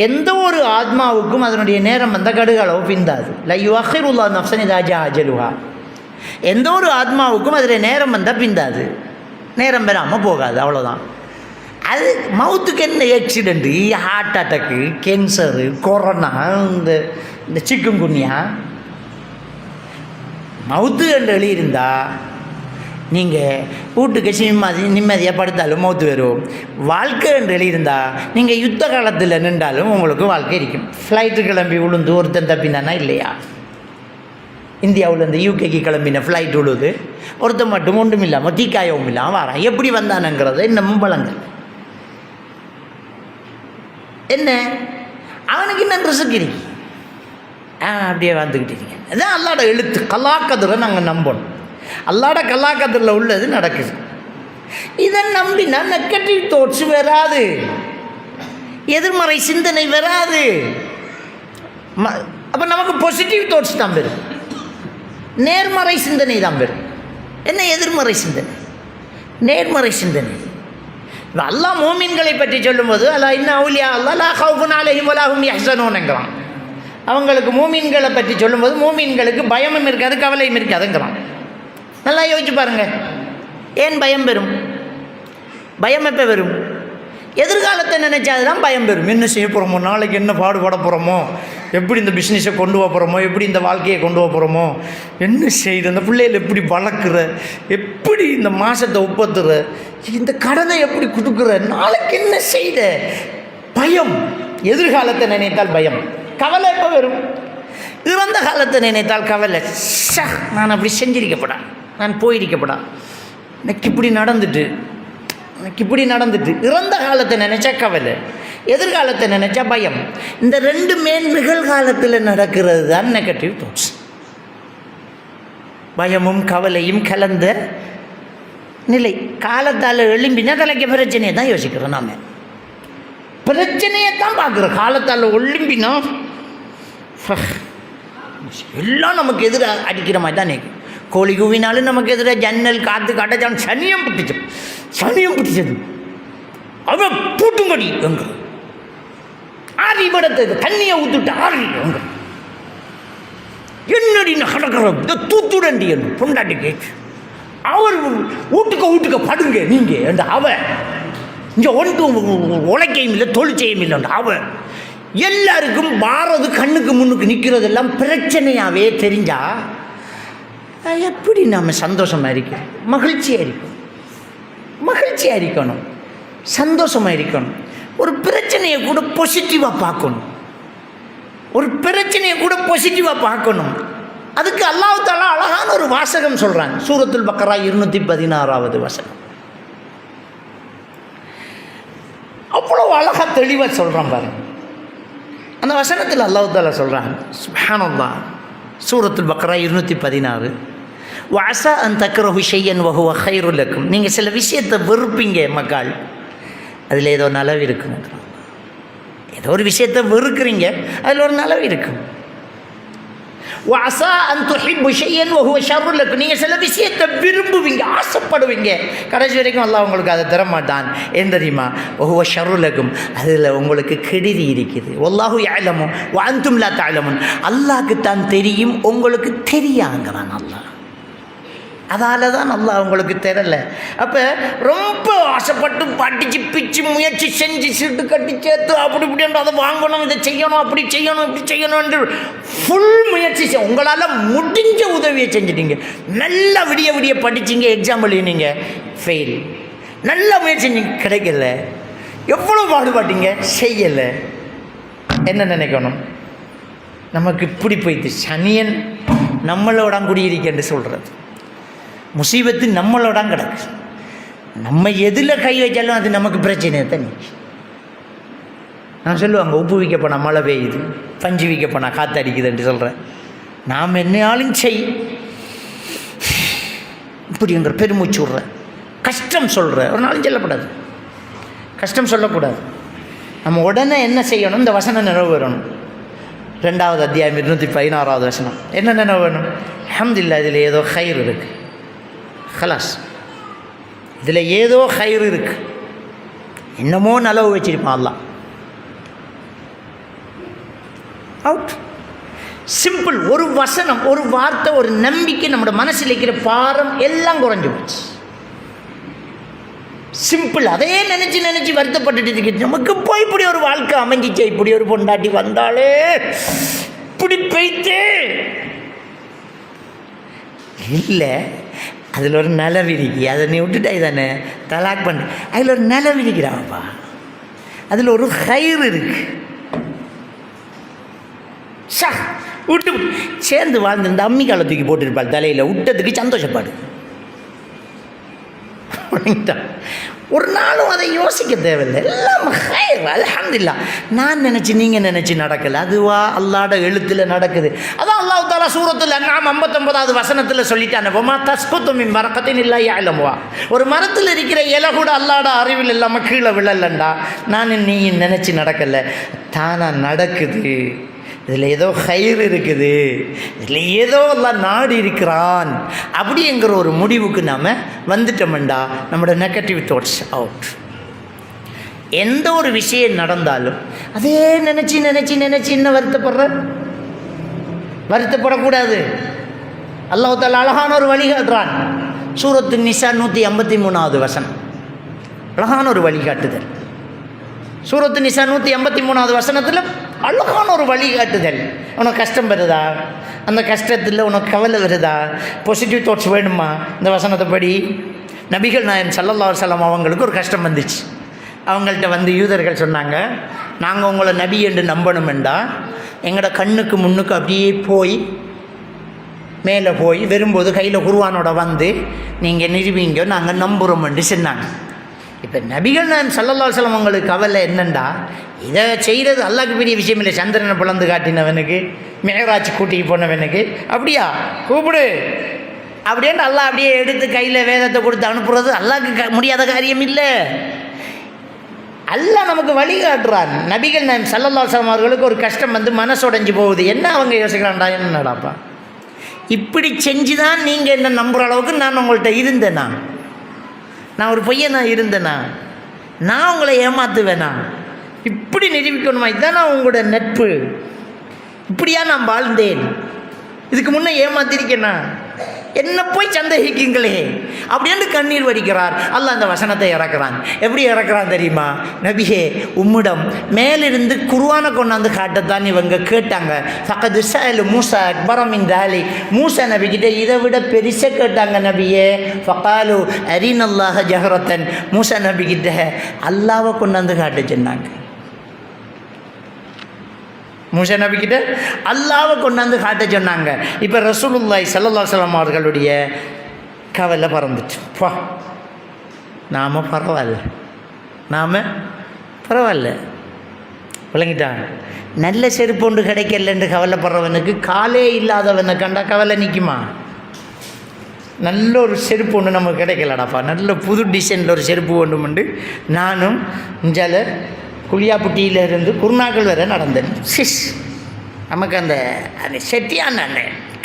எந்த ஒரு ஆத்மாவுக்கும் அதனுடைய நேரம் வந்த கடுகளவு பிந்தாது. ல யுஅக்கிருல்லாஹு நஃப்ஸன் இதா ஜா அஜலுஹா. எந்த ஒரு ஆத்மாவுக்கும் அதில் நேரம் வந்தால் பிந்தாது, நேரம் பெறாமல் போகாது, அவ்வளோதான். அது மவுத்துக்கு என்ன accident, heart attack, cancer, corona, இந்த சிக்குன்குன்யா, மவுத்து என்று எழுதியிருந்தால் நீங்கள் வீட்டுக்கு நிம்மதியாக படுத்தாலும் மவுத்து வரும். வாழ்க்கை என்று எழுதியிருந்தால் நீங்கள் யுத்த காலத்தில் நின்றாலும் உங்களுக்கு வாழ்க்கை இருக்கும். ஃப்ளைட்டு கிளம்பி விழுந்து ஒருத்தன் தப்பினானா இல்லையா? இந்தியாவிலேருந்து யூகேக்கு கிளம்பின ஃப்ளைட் விழுது, ஒருத்தன் மட்டும் ஒன்றும் இல்லாமல் தீக்காயவும் இல்லாமல் வரான். எப்படி வந்தானுங்கிறத இன்னமும் பலங்கள் என்ன, அவனுக்கு இன்னும் ரிஸ்க் இருக்கு. அப்படியே வந்துக்கிட்டு இருக்கீங்க. அதுதான் அல்லாட எழுத்து. கல்லாக்கதிரை நாங்கள் நம்பணும். அல்லாட கல்லாக்கதிரில் உள்ளது நடக்குது. இதை நம்பினா நெகட்டிவ் தாட்ஸ் வராது, எதிர்மறை சிந்தனை வராது. அப்போ நமக்கு பாசிட்டிவ் தாட்ஸ் தான் வரும், நேர்மறை சிந்தனை தான் வரும். என்ன எதிர்மறை சிந்தனை? நேர்மறை சிந்தனை. அல்லாஹ் மூமின்களை பற்றி சொல்லும்போது அல்லா இன்ன அவுலியா அல்லாஹ் லா ஹவுஃபுன் அலைஹிம் வலா ஹும் யஹ்ஸனூன்ங்கிறான். அவங்களுக்கு மூமின்களை பற்றி சொல்லும்போது மூமின்களுக்கு பயமும் இருக்காது, கவலையும் இருக்காதுங்கிறான். நல்லா யோசிச்சு பாருங்கள். ஏன் பயம் பெறும்? பயம் எப்போ வரும்? எதிர்காலத்தை நினைச்சாதுதான் பயம் பெறும். என்ன செய்ய போகிறோமோ, நாளைக்கு என்ன பாடுபட போகிறோமோ, எப்படி இந்த பிஸ்னஸை கொண்டு போக போகிறோமோ, எப்படி இந்த வாழ்க்கையை கொண்டு போக போகிறோமோ, என்ன செய்யுது, அந்த பிள்ளைகள் எப்படி வளர்க்குற, எப்படி இந்த மாதத்தை ஒப்பத்துற, இந்த கடனை எப்படி கொடுக்குற, நாளைக்கு என்ன செய்த, பயம். எதிர்காலத்தை நினைத்தால் பயம். கவலை எப்போ வரும்? இறந்த காலத்தை நினைத்தால் கவலை. நான் அப்படி செஞ்சிருக்கப்படா, நான் போயிருக்கப்படா, எனக்கு இப்படி நடந்துட்டு, எனக்கு இப்படி நடந்துட்டு. இறந்த காலத்தை நினைச்சா கவலை, எதிர்காலத்தை நினைச்சா பயம். இந்த ரெண்டுமே நிகழ்காலத்தில் நடக்கிறது தான் நெகட்டிவ் தாட்ஸ். பயமும் கவலையும் கலந்த நிலை. காலத்தால் எழும்பினா தலைக்கு பிரச்சனையை தான் யோசிக்கிறோம். நாம் பிரச்சனையை தான் பார்க்குறோம். காலத்தால் எழும்பினா எல்லாம் நமக்கு எதிராக அடிக்கிற மாதிரி தான் நினைக்கும். கோழி கூவினாலும் நமக்கு எதிராக ஜன்னல் காற்று காட்டாச்சான் சனியம் பிடிச்சது, சனியம் பிடிச்சது, அவன் பூட்டுங்கடி எங்க ஆறி படத்துக்கு தண்ணியை ஊத்துட்டு ஆறி எங்க என்னடி நடக்கிற இந்த தூத்துடண்டி என்று பொண்டாட்டி கேட்டு அவர் வீட்டுக்க படுங்க நீங்க அந்த அவ இங்கே ஒன்று உழைக்கையும் இல்லை தொழிற்செய்யும் இல்லை அவ எல்லாருக்கும் மாறது கண்ணுக்கு முன்னுக்கு நிற்கிறதெல்லாம் பிரச்சனையாகவே தெரிஞ்சா எப்படி நாம் சந்தோஷமாக இருக்கணும், மகிழ்ச்சியாக இருக்கணும், மகிழ்ச்சியாக இருக்கணும், சந்தோஷமாக இருக்கணும். ஒரு பிரச்சனையை கூட பாசிட்டிவாக பார்க்கணும், ஒரு பிரச்சனையை கூட பாசிட்டிவாக பார்க்கணும். அதுக்கு அல்லாஹ் தஆலா அழகான ஒரு வாசகம் சொல்கிறாங்க. சூரத்துல் பக்ரா 216வது வசனம். அவ்வளோ அழகாக தெளிவாக சொல்கிறான் பாருங்க. அந்த வசனத்தில் அல்லாஹ் தஆலா சொல்கிறாங்க, சுப்ஹானல்லாஹ், சூரத்துல் பக்ரா 216, வஅஸா அன் தக்ரஹு ஷையன் வஹுவ கைருல் லக்கும். நீங்கள் சில விஷயத்தை வெறுப்பீங்க மக்கள், அதில் ஏதோ நலவு இருக்குங்க. ஏதோ ஒரு விஷயத்தை வெறுக்கிறீங்க, அதில் ஒரு நலவு இருக்கும். வஅஸா அன் துஹிப்பு ஷையன் வஹுவ ஷர்ருல் லக்கும். நீங்கள் சில விஷயத்தை விரும்புவீங்க, ஆசைப்படுவீங்க, கடைசி வரைக்கும் அல்லாஹ் உங்களுக்கு அதை தரமாட்டான். ஏன் தெரியுமா? வஹுவ ஷர்ருல் லக்கும், அதில் உங்களுக்கு கெடுதி இருக்குது. வல்லாஹு யஅலமு வ அன்தும் லா தஅலமுன். அல்லாஹ்க்கு தான் தெரியும், உங்களுக்கு தெரியாங்கிறான் அல்லாஹ். அதால தான் அல்லாஹ் உங்களுக்கு தெரியல. அப்போ ரொம்ப ஆசைப்பட்டு படித்து பிச்சு முயற்சி செஞ்சு சீட்டு கட்டி சேர்த்து அப்படி இப்படின்ற அதை வாங்கணும், இதை செய்யணும், அப்படி செய்யணும், இப்படி செய்யணும் என்று ஃபுல் முயற்சி உங்களால் முடிஞ்ச உதவியை செஞ்சுட்டீங்க. நல்லா விடிய விடிய படிச்சிங்க, எக்ஸாம் எழுதினீங்க, ஃபெயில். நல்லா முயற்சி செஞ்சீங்க, கிடைக்கல. எவ்வளோ பாடுபாட்டீங்க, செய்யலை. என்ன நினைக்கணும்? நமக்கு இப்படி போயிட்டு சனியன் நம்மளோட குடியிருக்கேன்னு சொல்கிறது. முசீபத்து நம்மளோட கிடக்கு. நம்ம எதில் கை வச்சாலும் அது நமக்கு பிரச்சனையை தான். நான் சொல்லுவாங்க, உப்பு வைக்க போனால் மழை பெய்யுது, பஞ்சு வைக்க போனால் காற்று அடிக்குதுன்ட்டு சொல்கிறேன். நாம் என்னையாலும் செய் இப்படிங்கிற பெருமூச்சு விட்றேன். கஷ்டம் சொல்கிற ஒரு நாளும் சொல்லக்கூடாது, கஷ்டம் சொல்லக்கூடாது. நம்ம உடனே என்ன செய்யணும்? இந்த வசனம் நினைவு வரணும். 2வது அத்தியாயம் 216வது வசனம். என்ன நினைவு வேணும்? அல்ஹம்துலில்லாஹ், இதில் ஏதோ ஹைர் இருக்குது, ஹலாஸ், இதில் ஏதோ ஹைர் இருக்குது, என்னமோ நலவு வச்சிருப்பான் அல்லாஹ். அவுட். சிம்பிள். ஒரு வசனம், ஒரு வார்த்தை, ஒரு நம்பிக்கை நம்மளோட மனசில் இருக்கிற பாரம் எல்லாம் குறைஞ்சு போச்சு. சிம்பிள். அதே நினச்சி நினச்சி வருத்தப்பட்டுட்டு இருக்கு. நமக்கு போய் இப்படி ஒரு வாழ்க்கை அமைஞ்சிச்சு, இப்படி ஒரு பொண்டாட்டி வந்தாலே இப்படி போய்த்து இல்லை, அதில் ஒரு நிலவிரிக்கி, அதை நீ விட்டுட்டாய் தானே, தலாக் பண்ண, அதில் ஒரு நிலவிரிக்கிறாப்பா, அதில் ஒரு கயிறு இருக்கு. ஷா விட்டு சேர்ந்து வாழ்ந்து இந்த அம்மி காலை தூக்கி போட்டுருப்பாள் தலையில், விட்டதுக்கு சந்தோஷப்பாடு. ஒரு நாளும் அதை யோசிக்க தேவையில்லை. எல்லாம் அல்ஹம்துலில்லாஹ். நான் நினச்சி நீங்கள் நினச்சி நடக்கலை, அதுவா அல்லாஹ்வோட எழுத்தில் நடக்குது. அதான் அல்லாஹ் தஆலா சூரத்துல் அன்ஆம் 59வது வசனத்தில் சொல்லிட்டானே, வமா தஸ்குது மின் வரகத்தின் இல்லா யஅலமுஹா. ஒரு மரத்தில் இருக்கிற இலை கூட அல்லாஹ்வோட அறிவில் இல்லாமல் கீழே விழலண்டா. நான் நீ நினச்சி நடக்கலை, தானாக நடக்குது. இதில் ஏதோ கயிறு இருக்குது, இதில் ஏதோ எல்லாம் நாடு இருக்கிறான் அப்படிங்கிற ஒரு முடிவுக்கு நாம் வந்துட்டோம்டா, நம்மளோட நெகட்டிவ் தாட்ஸ் அவுட். எந்த ஒரு விஷயம் நடந்தாலும் அதே நினச்சி நினச்சி நினச்சி இன்னும் வருத்தப்படக்கூடாது. அல்லாஹ் தஆலா அழகான ஒரு வழிகாட்டுறான். சூரத்து நிசா 153வது வசனம் அழகான ஒரு வழிகாட்டுதல். சூரத்து நிசா 153வது வசனத்தில் அழகான ஒரு வழிகாட்டுதல். உனக்கு கஷ்டம் வருதா, அந்த கஷ்டத்தில் உனக்கு கவலை வருதா, பாசிட்டிவ் தாட்ஸ் வேணுமா, இந்த வசனத்தை படி. நபிகள் நாயகம் ஸல்லல்லாஹு அலைஹி வஸல்லம் அவங்களுக்கு ஒரு கஷ்டம் வந்துச்சு. அவங்கள்ட்ட வந்து யூதர்கள் சொன்னாங்க, நாங்கள் உங்களை நபி என்று நம்பணுமெண்டா எங்களோட கண்ணுக்கு முன்னுக்கு அப்படியே போய் மேலே போய் வரும்போது கையில் குர்ஆனோட வந்து நீங்கள் நிறுவீங்க, நாங்கள் நம்புகிறோம்னு சொன்னாங்க. இப்போ நபிகள் நாயகம் ஸல்லல்லாஹு அலைஹி வஸல்லம் அவங்களுக்கு கவலை என்னண்டா, இதை செய்கிறது அல்லாஹ்க்கு பெரிய விஷயம் இல்லை. சந்திரனை பிளந்து காட்டினவனுக்கு, மேராஜ் கூட்டிக்கு போனவனுக்கு, அப்படியா கூப்பிடு அப்படின்ட்டு அல்லாஹ் அப்படியே எடுத்து கையில் வேதத்தை கொடுத்து அனுப்புறது அல்லாஹ்க்கு முடியாத காரியம் இல்லை. அல்லாஹ் நமக்கு வழிகாட்டுறான். நபிகள் நாயகம் ஸல்லல்லாஹு அலைஹி வஸல்லம் அவர்களுக்கு ஒரு கஷ்டம் வந்து மனசுடைஞ்சு போகுது. என்ன அவங்க யோசிக்கிறான்டா, என்னடாப்பா இப்படி செஞ்சு தான் நீங்கள் என்ன நம்புகிற அளவுக்கு நான் உங்கள்கிட்ட இருந்தேனா, நான் ஒரு பையனா இருந்தேனா, நான் உங்களை ஏமாத்துவேனா, இப்படி நிரூபிக்கணுமா, இதுதான் நான் உங்களோட நட்பு, இப்படியா நான் வாழ்ந்தேன், இதுக்கு முன்னே ஏமாத்திருக்கேனா, என்ன போய் சந்தேகிக்குங்களே அப்படின்னு கண்ணீர் வடிக்கிறார். அல்லாஹ் அந்த வசனத்தை இறக்குறான். எப்படி இறக்குறான் தெரியுமா, நபியே உம்மிடம் மேலிருந்து குர்ஆனை கொண்டாந்து காட்டத்தான் இவங்க கேட்டாங்க. ஃபக்கது ஸஅலு மூஸா அக்பர மின் தாலிக். மூஸா நபிக்கிட்ட இதை விட பெருசாக கேட்டாங்க நபியே. ஃபகாலு அரினல்லாஹ ஜஹரத்தன். மூஸா நபிக்கிட்ட அல்லாவை கொண்டாந்து காட்ட சொன்னாங்க. மூஸா நபிக்கிட்ட அல்லாவை கொண்டாந்து காட்ட சொன்னாங்க. இப்போ ரசூலுல்லாஹி ஸல்லல்லாஹு அலைஹி வஸல்லம் அவர்களுடைய கவலை பறந்துட்டு, பா நாம் பரவாயில்ல விளங்கிட்டாங்க. நல்ல செருப்பு ஒன்று கிடைக்கலன்னு கவலைப்படுறவனுக்கு காலே இல்லாதவனை கண்டா கவலை நிற்குமா? நல்ல ஒரு செருப்பு ஒன்று நமக்கு கிடைக்கலடாப்பா, நல்ல புது டிசைனில் ஒரு செருப்பு ஒன்று உண்டு. நானும் இஞ்சால குளியாப்பட்டியிலிருந்து குருநாகல் வரை நடந்தேன். நமக்கு அந்த செட்டியான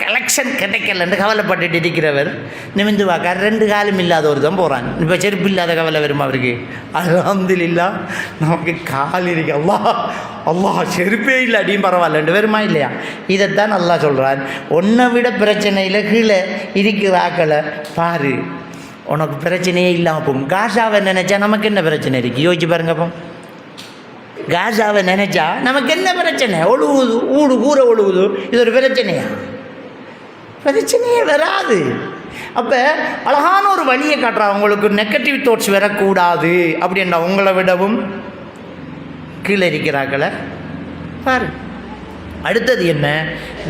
கலெக்ஷன் கிடைக்கலன்னு கவலைப்பட்டுட்டு இருக்கிறவர் நிமிந்து பார்க்கார். 2 காலும் இல்லாதவர் தான் போகிறான். இப்போ செருப்பு இல்லாத கவலை வருமா அவருக்கு? அல்ஹம்துலில்லாஹ் நமக்கு கால் இருக்கு. அல்லாஹ் செருப்பே இல்லை அடியும் பரவாயில்லண்டு வருமா இல்லையா? இதைத்தான் அல்லாஹ் சொல்கிறான். உன்னை விட பிரச்சனையில் கீழே இருக்கிற ஆக்களை பாரு, உனக்கு பிரச்சனையே இல்லாமல் போகும். காசாவை நினச்சா நமக்கு என்ன பிரச்சனை இருக்குது யோசிச்சு பாருங்கப்போ. காசாவை நினச்சா நமக்கு என்ன பிரச்சனை? ஒழுகுது, ஊடு கூற ஒழுகுது, இது ஒரு பிரச்சனையா? பிரச்சனையே வராது. அப்போ அழகான ஒரு வழியை காட்டுறா, உங்களுக்கு நெகட்டிவ் தாட்ஸ் வரக்கூடாது அப்படின்னா உங்களை விடவும் கீழே இருக்கிறாக்களை பாரு. அடுத்தது என்ன?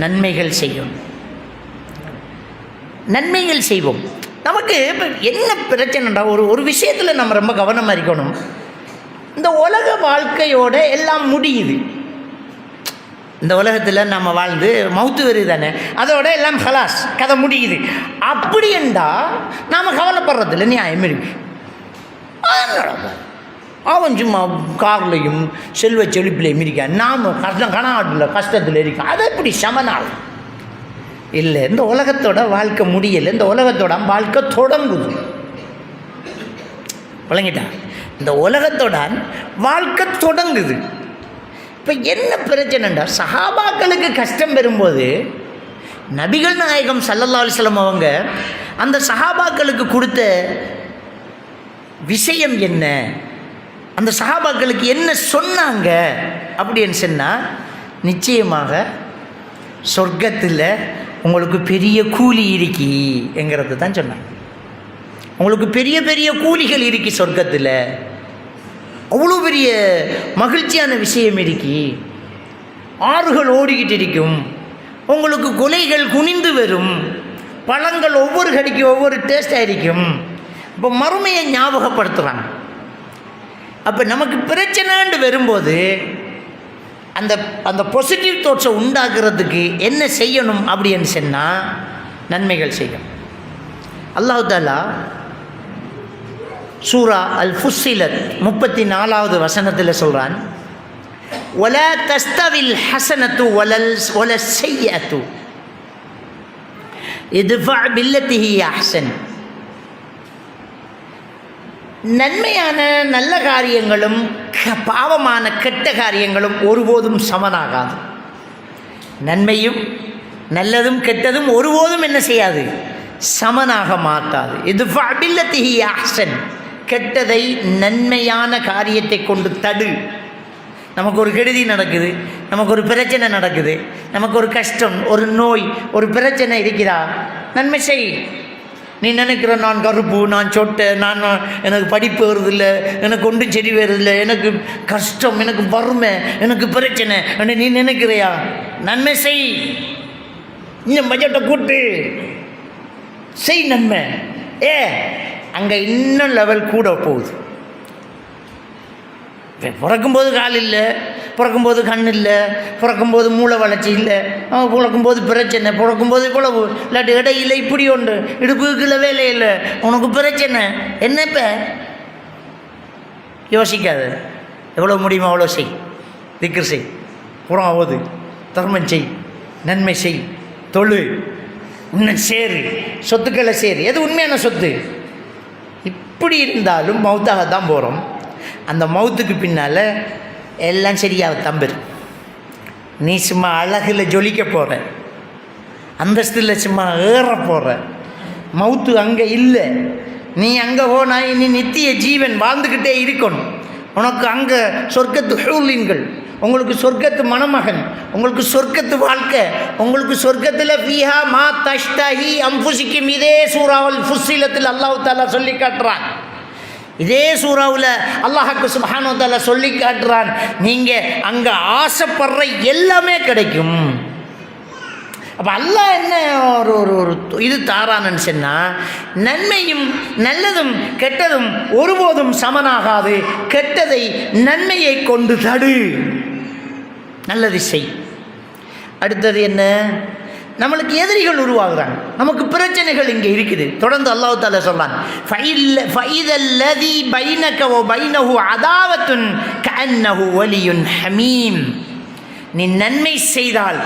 நன்மைகள் செய்யும். நன்மைகள் செய்வோம். நமக்கு இப்போ என்ன பிரச்சனைடா, ஒரு விஷயத்தில் நம்ம ரொம்ப கவனமாக இருக்கணும். இந்த உலக வாழ்க்கையோட எல்லாம் முடியுது. இந்த உலகத்தில் நம்ம வாழ்ந்து மௌத்து வருது தானே, அதோட எல்லாம் ஹலாஸ், கதை முடியுது. அப்படி என்றால் நாம் கவலைப்படுறதில்ல, நியாயம் இருக்கு. அவன் சும்மா கார்லையும் செல்வ செழிப்பிலையும் இருக்கான், நாம் கஷ்டத்தில் இருக்கோம். அது எப்படி சமநாள் இல்லை. இந்த உலகத்தோட வாழ்க்கை முடியலை, இந்த உலகத்தோட வாழ்க்கை தொடங்குது. விளங்கிட்டா? இந்த உலகத்தோட வாழ்க்கை தொடங்குது. இப்போ என்ன பிரச்சனைண்டா, சஹாபாக்களுக்கு கஷ்டம் வரும்போது நபிகள் நாயகம் ஸல்லல்லாஹு அலைஹி வஸல்லம் அவங்க அந்த சஹாபாக்களுக்கு கொடுத்த விஷயம் என்ன, அந்த சஹாபாக்களுக்கு என்ன சொன்னாங்க அப்படின்னு சொன்னால், நிச்சயமாக சொர்க்கத்தில் உங்களுக்கு பெரிய கூலி இருக்கி என்கிறது தான் சொன்னாங்க. உங்களுக்கு பெரிய பெரிய கூலிகள் இருக்கி சொர்க்கத்தில், அவ்வளோ பெரிய மகிழ்ச்சியான விஷயம் இருக்கி, ஆறுகள் ஓடிக்கிட்டு இருக்கும், உங்களுக்கு கொலைகள் குனிந்து வரும், பழங்கள் ஒவ்வொரு கடிக்கு ஒவ்வொரு டேஸ்டாக இருக்கும். இப்போ மறுமையை ஞாபகப்படுத்துகிறாங்க. அப்போ நமக்கு பிரச்சனைன்னு வரும்போது அந்த அந்த பாசிட்டிவ் தாட்ஸை உண்டாக்குறதுக்கு என்ன செய்யணும் அப்படின்னு சொன்னால், நன்மைகள் செய்யணும். அல்லாஹ் தஆலா சூரா அல் ஃபுஸ்ஸிலத் 34வது வசனத்தில் சொல்கிறான், وَلَا تَسْتَوِي الْحَسَنَةُ وَلَا السَّيِّئَةُ ادْفَعْ بِالَّتِي هِيَ أَحْسَنُ. நன்மையான நல்ல காரியங்களும் பாவமான கெட்ட காரியங்களும் ஒருபோதும் சமனாகாது. நன்மையும் நல்லதும் கெட்டதும் ஒருபோதும் என்ன செய்யாது, சமனாக மாட்டாது. இத்ஃபா பில்லத்தி ஹிய அஹ்ஸன், கெட்டதை நன்மையான காரியத்தை கொண்டு தடு. நமக்கு ஒரு கெடுதி நடக்குது, நமக்கு ஒரு பிரச்சனை நடக்குது, நமக்கு ஒரு கஷ்டம், ஒரு நோய், ஒரு பிரச்சனை இருக்கிறா, நன்மை செய். நீ நினைக்கிற நான் கருப்பு, நான் சொட்டை, நான் எனக்கு படிப்பு வருதில்லை, எனக்கு ஒன்றும் சரி வருதில்லை, எனக்கு கஷ்டம், எனக்கு வறுமை, எனக்கு பிரச்சனை நீ நினைக்கிறியா, நன்மை செய். இன்னும் பட்ஜெட்டை கூட்டு செய் நன்மை. அங்கே இன்னும் லெவல் கூட போகுது. பிறக்கும்போது கால் இல்லை, பிறக்கும்போது கண் இல்லை, பிறக்கும்போது மூளை வளர்ச்சி இல்லை, பிறக்கும்போது பிரச்சனை, பிறக்கும்போது இவ்வளவு இல்லாட்டி இடையில இப்படி ஒன்று, இடுப்புக்குள்ள வேலை இல்லை, உனக்கு பிரச்சனை என்னப்ப யோசிக்காது. எவ்வளோ முடியுமோ அவ்வளோ செய், திக்ர் செய், புறம் ஆகுது, தர்மம் செய், நன்மை செய், தொழு, இன்னும் சேரு, சொத்துக்களை சேரு. எது உண்மையான சொத்து? இப்படி இருந்தாலும் மௌத்தாக தான் போகிறோம். அந்த மௌத்துக்கு பின்னால் எல்லாம் சரியாக தம்பரு. நீ சும்மா அழகில் ஜொலிக்க போகிற, அந்தஸ்தில் சும்மா ஏற போகிற. மௌத்து அங்கே இல்லை. நீ அங்கே போனால் இனி நித்திய ஜீவன் வாழ்ந்துக்கிட்டே இருக்கணும். உனக்கு அங்கே சொர்க்கத்து ஹூலின்கள், உங்களுக்கு சொர்க்கத்து மணமகன், உங்களுக்கு சொர்க்கத்து வாழ்க்கை, உங்களுக்கு சொர்க்கத்தில் ஃபீஹா மா தஷ்தஹி அன்ஃபுஸுக்கும். இதே சூராவுல் ஃபுஸ்ஸிலத்தில் அல்லாஹ் தஆலா சொல்லி காட்டுறான். இதே சூறாவில் அல்லாஹ்க்கு சுப்ஹானஹு வ தஆலா சொல்லி காட்டுறான், நீங்கள் அங்கே ஆசைப்படுற எல்லாமே கிடைக்கும். அப்போ அல்லாஹ் என்ன ஒரு ஒரு ஒரு இது தாரானன்னு சொன்னால், நன்மையும் நல்லதும் கெட்டதும் ஒருபோதும் சமனாகாது. கெட்டதை நன்மையை கொண்டு தடு, நல்லது செய். அடுத்தது என்ன, நம்மளுக்கு எதிரிகள் உருவாகுறாங்க, நமக்கு பிரச்சனைகள் இங்கே இருக்குது. தொடர்ந்து அல்லாஹ் தஆலா சொல்றான், ஃபைதல்லதி பைனக வ பைனஹு அதாவத்துன் கஅன்னஹு வலியுன் ஹமீம். நீ நன்மை செய்தால்,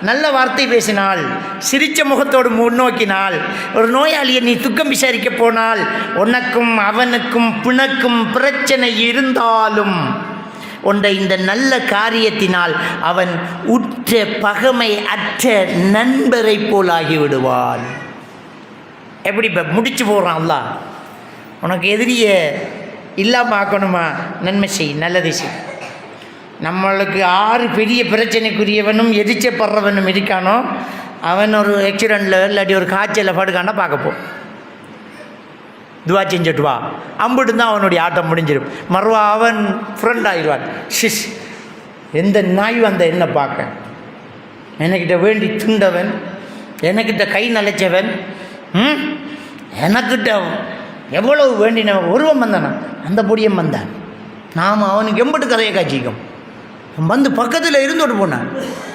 நல்ல வார்த்தை பேசினால், சிரித்த முகத்தோடு முன்னோக்கினால், ஒரு நோயாளியை நீ துக்கம் விசாரிக்க போனால், உனக்கும் அவனுக்கும் பிணக்கும் பிரச்சனை இருந்தாலும் ஒன்றை இந்த நல்ல காரியத்தினால் அவன் உற்ற பகமை அற்ற நண்பரை போலாகி விடுவான். எப்படி இப்போ முடிச்சு போடுறான் அல்லாஹ். உனக்கு எதிரியை இல்லாமல் ஆக்கணுமா, நன்மை செய், நல்லது செய். நம்மளுக்கு 6 பெரிய பிரச்சனைக்குரியவனும் எரிச்சப்படுறவனும் இருக்கானோ, அவன் ஒரு ஆக்சிடெண்ட்டில் இல்லாட்டி ஒரு காய்ச்சலில் படுக்காண்டா பார்க்கப்போ, துவா செஞ்சுட்டு வா, அம்பிட்டு தான் அவனுடைய ஆட்டம் முடிஞ்சிடும். மறுவா அவன் ஃப்ரெண்ட் ஆகிடுவான். ஷிஷ், எந்த நாய் வந்த என்ன பார்க்க, எனக்கிட்ட வேண்டி துண்டவன், எனக்கிட்ட கை நலைச்சவன், எனக்கிட்ட எவ்வளவு வேண்டினவன் ஒருவன் வந்தானா, அந்த பொடியம் வந்தான். நாம் அவனுக்கு எம்பிட்டு கதையை காய்ச்சிக்கும். வந்து பக்கத்தில் இருந்துட்டு போனான்,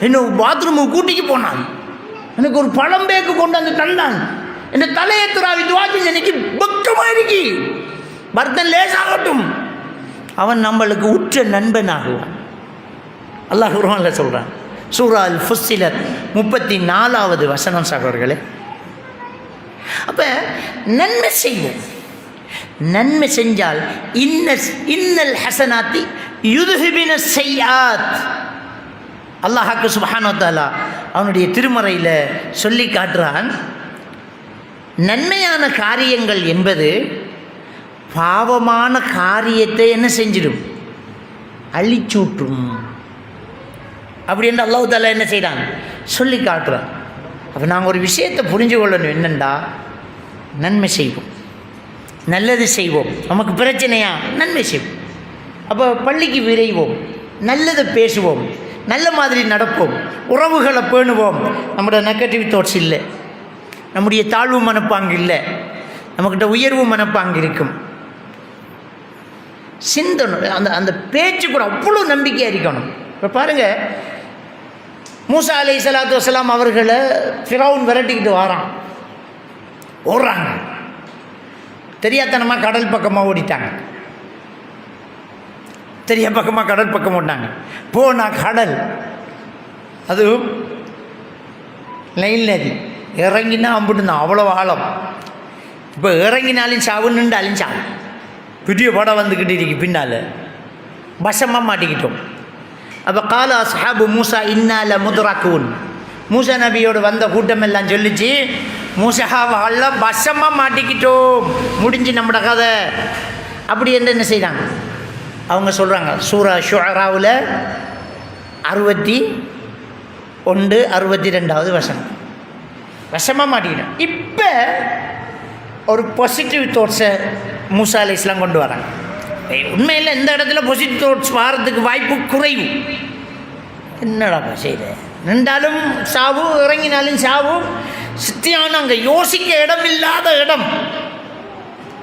என்ன பாத்ரூமுக்கு கூட்டிக்கு போனான், எனக்கு ஒரு பழம் பேக்கு கொண்டு வந்து தந்தான், என் தலையை துறாவி துவாச்சி எனக்கு பக்கமாக இருக்கி, பர்த்தன் லேசாகட்டும். அவன் நம்மளுக்கு உற்ற நண்பன் ஆகுவான். அல்லாஹ் குர்ஆன்ல சொல்கிறான், சூரா அல் ஃபுஸ்ஸிலத் 34வது வசனம் சகோதரர்களே. அப்போ நன்மை செய்வோம். நன்மை செஞ்சால் இன்னல் ஹசனாத்தி யுதுஹிபின ஸய்யாத், அல்லாஹ்க்கு சுப்ஹானஹு வ தஆலா அவனுடைய திருமறையில் சொல்லி காட்டுறான், நன்மையான காரியங்கள் என்பது பாவமான காரியத்தை என்ன செஞ்சிடும், அழிச்சூட்டும். அப்படி என்று அல்லாஹ் தஆலா என்ன செய்கிறான், சொல்லி காட்டுறான். அப்போ நாங்கள் ஒரு விஷயத்தை புரிஞ்சு கொள்ளணும், என்னென்னா நன்மை செய்வோம், நல்லது செய்வோம். நமக்கு பிரச்சனையா, நன்மை செய்வோம். அப்போ பள்ளிக்கு விரைவோம், நல்லதை பேசுவோம், நல்ல மாதிரி நடப்போம், உறவுகளை பேணுவோம். நம்மளோட நெகட்டிவ் தாட்ஸ் இல்லை, நம்முடைய தாழ்வு மனப்பாங்கு இல்லை, நம்மக்கிட்ட உயர்வு மனப்பாங்கு இருக்கும். சிந்தனை அந்த அந்த பேச்சு கூட அவ்வளோ நம்பிக்கையாக இருக்கணும். இப்போ பாருங்கள், மூசா அலைஹிஸ்ஸலாத்து வஸ்ஸலாம் அவர்களை ஃபிரௌன் விரட்டிக்கிட்டு வாரான், ஓடுறாங்க, தெரியாதனமாக கடல் பக்கமாக ஓடிட்டாங்க, பக்கமாக கடல் பக்கம் ஓடினாங்க. போனால் கடல், அது நைல் நதி, இறங்கினா அம்பிட்டுதான், அவ்வளோ ஆழம். இப்போ இறங்கினாலும் சாவு, நின்றாலும் சாவு. பெரிய படம் வந்துக்கிட்டு இருக்கு பின்னால், வசமாக மாட்டிக்கிட்டோம். அப்போ கால அஸ்ஹாபு மூசா இன்னால முத்ரக்கூன், மூசா நபியோடு வந்த கூட்டம் எல்லாம் சொல்லிச்சு, மூசாவெல்லாம் வசமாக மாட்டிக்கிட்டோம், முடிஞ்சு நம்மட கதை. அப்படி என்று என்ன செய்கிறாங்க அவங்க சொல்கிறாங்க. சூரா ஷுஅராவில் 61, 62வது வசனம், வசமாக மாட்டிக்கிட்டோம். இப்போ ஒரு பாசிட்டிவ் தாட்ஸை மூசா அலைஹிஸ்ஸலாம் கொண்டு வராங்க. உண்மையில் இந்த இடத்துல பாசிட்டிவ் தாட்ஸ் வாரத்துக்கு வாய்ப்பு குறைவு. என்னடா செய்த, நின்றாலும் சாவு, இறங்கினாலும் சாவு. சித்தியான அங்கே யோசிக்க இடம் இல்லாத இடம்.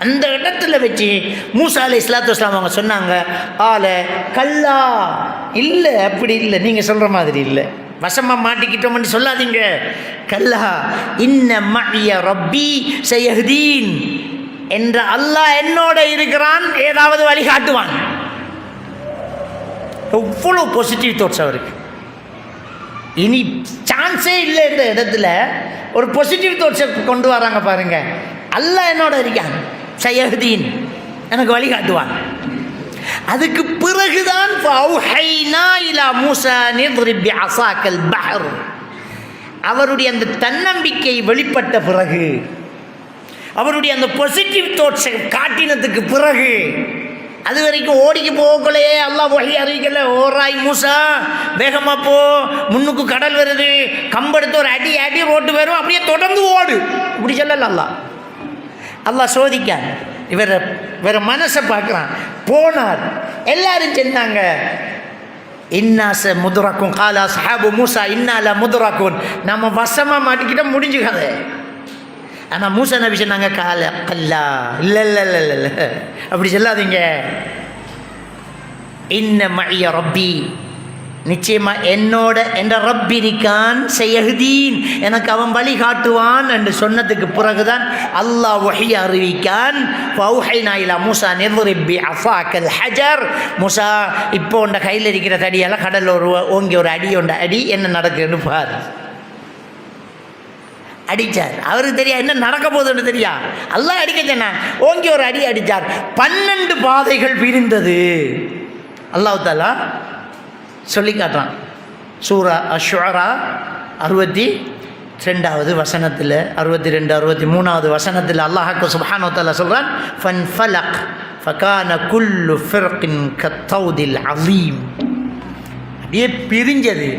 அந்த இடத்துல வச்சு மூசா அலைஹிஸ்ஸலாத்து வஸ்ஸலாம் அவங்க சொன்னாங்க, ஆல கல்லா, இல்லை அப்படி இல்லை, நீங்கள் சொல்கிற மாதிரி இல்லை, வசமாக மாட்டிக்கிட்டோம்னு சொல்லாதீங்க. கல்லா இன்ன மஇய ரப்பி சயஹ்தீன், என்ற அல்லாஹ் என்னோட இருக்கிறான், ஏதாவது வழிகாட்டுவான். எவ்வளோ பாசிட்டிவ் தாட்ஸ் அவருக்கு. இனி சான்ஸே இல்லை. இந்த இடத்துல ஒரு பாசிட்டிவ் தாட்ஸை கொண்டு வராங்க பாருங்க. அல்லாஹ் என்னோட இருக்கான், சயஹ்தீன், எனக்கு வழிகாட்டுவான். அதுக்கு பிறகுதான் அவருடைய அந்த தன்னம்பிக்கை வெளிப்பட்ட பிறகு, அவருடைய அந்த பாசிட்டிவ் தாட்ஸை காட்டினதுக்கு பிறகு, அது வரைக்கும் ஓடிக்கு போகலையே, அல்லாஹ் வஹி அறிவிக்கல, ஓராய் மூசா வேகமாக போ, முன்னுக்கு கடல் வருது, கம்பெடுத்து ஒரு அடி அடி ரோட்டு வரும், அப்படியே தொடர்ந்து ஓடு, இப்படி சொல்லல அல்லாஹ். அல்லாஹ் சோதிக்கான், வேற மனசை பார்க்குறான். போனார், எல்லாரும் சொன்னாங்க இன்னாச முதுரக்கும், காலா சஹாபு மூசா இன்னால முதுரக்கும், நம்ம வசமாக மாட்டிக்கிட்ட முடிஞ்சு கதை. ஆனால் மூசா நபி சொன்னாங்க, கால கல்லா, இல்லை இல்லை இல்லை இல்லை இல்லை அப்படி சொல்லாதீங்க. இன்ன மஇய ரப்பி, நிச்சயமாக என்னோட என்ற ரப்பி இருக்கான், சயஹ்தீன், எனக்கு அவன் வழி காட்டுவான் என்று சொன்னதுக்கு பிறகுதான் அல்லாஹ் வஹி அறிவிக்கான். ஃபௌஹைனா இலா மூசா நித்ரிப் பிஅஸாக்கல் ஹஜர், மூசா இப்போ உண்ட கையில் இருக்கிற தடியெல்லாம் கடலில் ஒரு ஓங்கி ஒரு அடி உண்ட அடி, என்ன நடக்குதுன்னு பாரு. அடித்தார். அவருக்கு தெரியா என்ன நடக்க போகுதுன்னு தெரியா, அல்லாஹ் அடிக்க சொன்னான், ஓங்கி ஒரு அடி அடித்தார். 12 பாதைகள் பிரிந்தது. அல்லாஹ் தஆலா சொல்லி காட்டுறான். சூரா அஷ்-ஷுஅரா 62வது வசனத்தில், 62, 63வது வசனத்தில் அல்லாஹ் சுப்ஹானஹு வ தஆலா சொல்கிறான், ஃபன்ஃபலக் ஃபகான குல்லு ஃபிர்கின் கத்தௌதில் அஸீம். அப்படியே பிரிஞ்சது.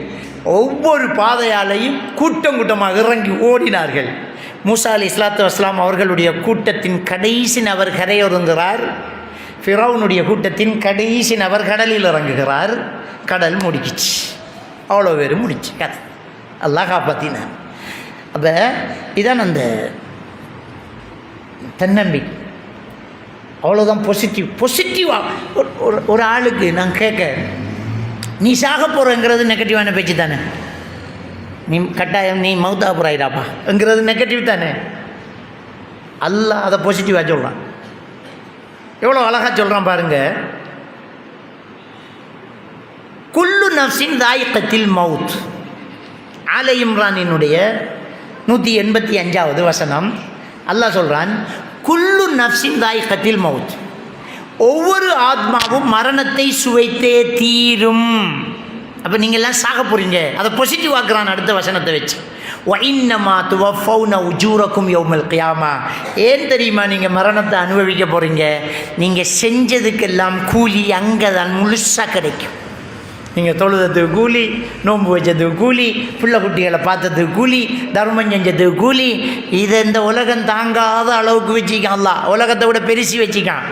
ஒவ்வொரு பாதையாலையும் கூட்டம் கூட்டமாக இறங்கி ஓடினார்கள். மூசா அலைஹிஸ்ஸலாத்து வஸ்ஸலாம் அவர்களுடைய கூட்டத்தின் கடைசி நபர் கரையொருங்குகிறார். ஃபிரௌனுடைய கூட்டத்தின் கடைசி நபர் கடலில் இறங்குகிறார். கடல் முடிக்கிச்சு, அவ்வளோ பேர் முடிச்சு கதை. அல்லாஹ் காப்பாற்றினான். அப்போ இதான் அந்த தன்னம்பிக்கை. அவ்வளோதான் பாசிட்டிவாக ஒரு ஆளுக்கு நான் கேட்க, நீ சாக போகிறங்கிறது நெகட்டிவான பேச்சு தானே, நீ கட்டாயம் நீ மௌத்தா போகிறாயிடாப்பாங்கிறது நெகட்டிவ் தானே. அல்லாஹ் அதை பாசிட்டிவாக சொல்கிறான். எவ்வளோ அழகாக சொல்கிறான் பாருங்க. குல்லு நஃப்ஸின் தாயிகத்தில் மவுத், ஆல இம்ரானினுடைய 185வது வசனம். அல்லாஹ் சொல்கிறான், குல்லு நஃப்ஸின் தாயிகத்தில் மவுத், ஒவ்வொரு ஆத்மாவும் மரணத்தை சுவைத்தே தீரும். அப்போ நீங்கள் எல்லாம் சாக போகிறீங்க. அதை பாசிட்டிவ் ஆக்குறான் அடுத்த வசனத்தை வச்சு. وَإِنَّمَا تُوَفَّوْنَ أُجُورَكُمْ يَوْمَ الْقِيَامَةِ. ஏன் தெரியுமா நீங்கள் மரணத்தை அனுபவிக்க போகிறீங்க? நீங்கள் செஞ்சதுக்கெல்லாம் கூலி அங்கே தான் முழுசாக கிடைக்கும். நீங்கள் தொழுததுக்கு கூலி, நோன்பு வச்சதுக்கு கூலி, பிள்ளை குட்டிகளை பார்த்ததுக்கு கூலி, தர்மம் செஞ்சதுக்கு கூலி. இதை இந்த உலகம் தாங்காத அளவுக்கு வச்சுக்கான். அல்லாஹ் உலகத்தை விட பெருசி வச்சுக்கான்.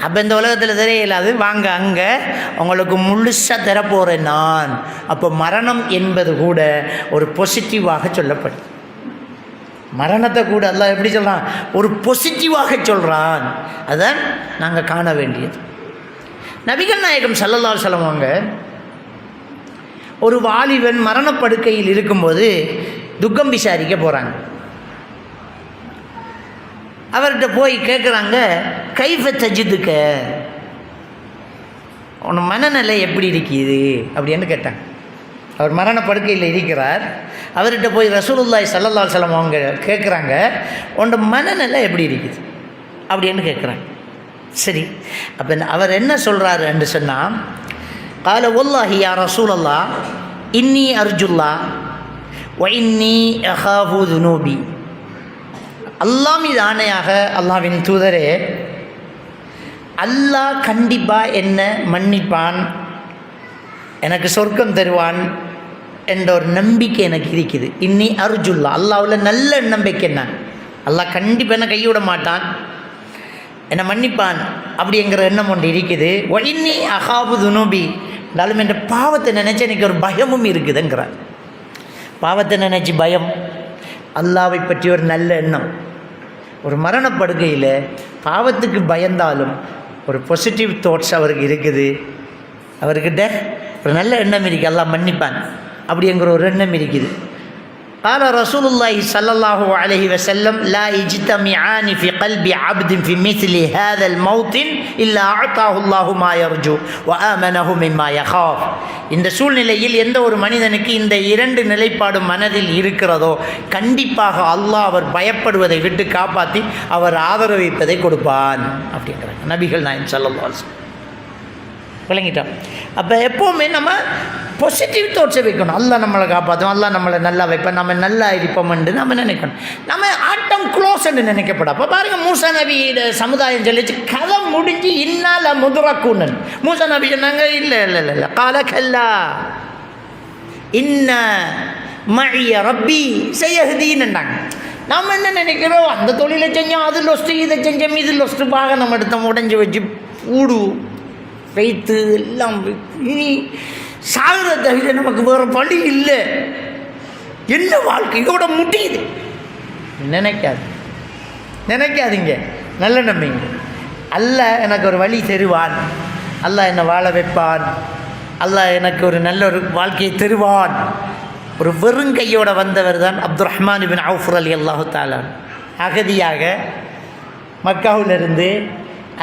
அப்போ இந்த உலகத்தில் தெரியலாது, வாங்க அங்கே உங்களுக்கு முழுசாக தரப்போகிறேன் நான். அப்போ மரணம் என்பது கூட ஒரு பாசிட்டிவாக சொல்லப்படும். மரணத்தை கூட அல்லாஹ் எப்படி சொல்கிறான்? ஒரு பாசிட்டிவாக சொல்கிறான். அதான் நாங்கள் காண வேண்டியது. நபிகள் நாயகம் ஸல்லல்லாஹு அலைஹி வஸல்லம் அவங்க ஒரு வாலிபன் மரணப்படுக்கையில் இருக்கும்போது துக்கம் விசாரிக்க போகிறாங்க. அவர்கிட்ட போய் கேட்குறாங்க, கைஃப தஜிதுக்க, உன் மனநிலை எப்படி இருக்குது அப்படின்னு கேட்டாங்க. அவர் மரணப்படுக்கையில் இருக்கிறார். அவர்கிட்ட போய் ரசூலுல்லாஹி ஸல்லல்லாஹு அலைஹி வஸல்லம் அவங்க கேட்குறாங்க, உன் மனநிலை எப்படி இருக்குது அப்படின்னு கேட்குறாங்க. சரி, அப்போ அவர் என்ன சொல்கிறாரு என்று சொன்னால், قال والله يا رسول الله إني أرجو الله وإني أخاف ذنوبي. அல்லாஹ் மீது ஆணையாக, அல்லாஹ்வின் தூதரே, அல்லாஹ் கண்டிப்பாக என்ன மன்னிப்பான், எனக்கு சொர்க்கம் தருவான் என்ற ஒரு நம்பிக்கை எனக்கு இருக்குது. இன்னி அர்ஜுல்லா, அல்லாஹ்வில் நல்ல நம்பிக்கை. என்ன அல்லாஹ் கண்டிப்பாக என்ன கைவிட மாட்டான், என்னை மன்னிப்பான் அப்படிங்கிற எண்ணம் ஒன்று இருக்குது. ஒயின்னி அகாபு துனூபி, இருந்தாலும் என்ற பாவத்தை நினச்சி எனக்கு ஒரு பயமும் இருக்குதுங்கிறார். பாவத்தை நினச்சி பயம், அல்லாவை பற்றி ஒரு நல்ல எண்ணம். ஒரு மரணப்படுக்கையில் பாவத்துக்கு பயந்தாலும் ஒரு பாசிட்டிவ் தாட்ஸ் அவருக்கு இருக்குது. அவர்கிட்ட ஒரு நல்ல எண்ணம் இருக்குது, அல்லாஹ் மன்னிப்பான் அப்படிங்கிற ஒரு எண்ணம் இருக்குது. قال رسول الله صلى الله عليه وسلم لا يجتمعان في قلب عبد في مثل هذا الموطن إلا أعطاه الله ما يرجو وآمنه مما يخاف. இந்த சூழ்நிலையில் எந்த ஒரு மனிதனுக்கு இந்த இரண்டு நிலைப்பாடு மனதில் இருக்கிறதோ கண்டிப்பாக அல்லாஹ் அவர் பயப்படுவதை விட்டு காப்பாற்றி அவர் ஆதரவிப்பதை கொடுப்பான் அப்படிங்கிறாங்க நபிகள் நாயகம் ஸல்லல்லாஹு அலைஹி வஸல்லம். விளங்கிட்டோம். அப்போ எப்போவுமே நம்ம பாசிட்டிவ் தாட்ஸை வைக்கணும். அல்லாஹ் நம்மளை காப்பாற்றும், அல்லாஹ் நம்மளை நல்லா வைப்பேன், நம்ம நல்லா இருப்போம்னு நம்ம நினைக்கணும். நம்ம ஆட்டம் க்ளோஸ்ன்னு நினைக்கப்படும். அப்போ பாருங்கள், மூசா நபியோட சமுதாயம் சொல்லிச்சு, கதை முடிஞ்சு இன்னால முதரக்கூனன். மூசா நபி சொன்னாங்க, இல்லை இல்லை இல்லை இல்லை கால கல்லா இன்ன மழிய ரப்பி செய்யஹதீன்னாங்க. நம்ம என்ன நினைக்கிறோம், அந்த தொழிலை செஞ்சோம், அது லொஸ்ட்டு, இதை செஞ்சோம், இது லொஸ்ட்டு, பாக நம்ம எடுத்தோம், உடஞ்சி வச்சு ஊடு வைத்து எல்லாம் இனி சாகிறத தவிர நமக்கு வேறு பழி இல்லை, என்ன வாழ்க்கையோட முடியுது நினைக்காதீங்க. நல்ல நம்பிங்க, அல்லாஹ் எனக்கு ஒரு வழி தருவான், அல்லாஹ் என்னை வாழ வைப்பான், அல்லாஹ் எனக்கு ஒரு நல்ல ஒரு வாழ்க்கையை தருவான். ஒரு வெறுங்கையோடு வந்தவர் தான் அப்துர் ரஹ்மான் இப்னு அவுஃப் ரலியல்லாஹு தஆலா. அகதியாக மக்காவிலிருந்து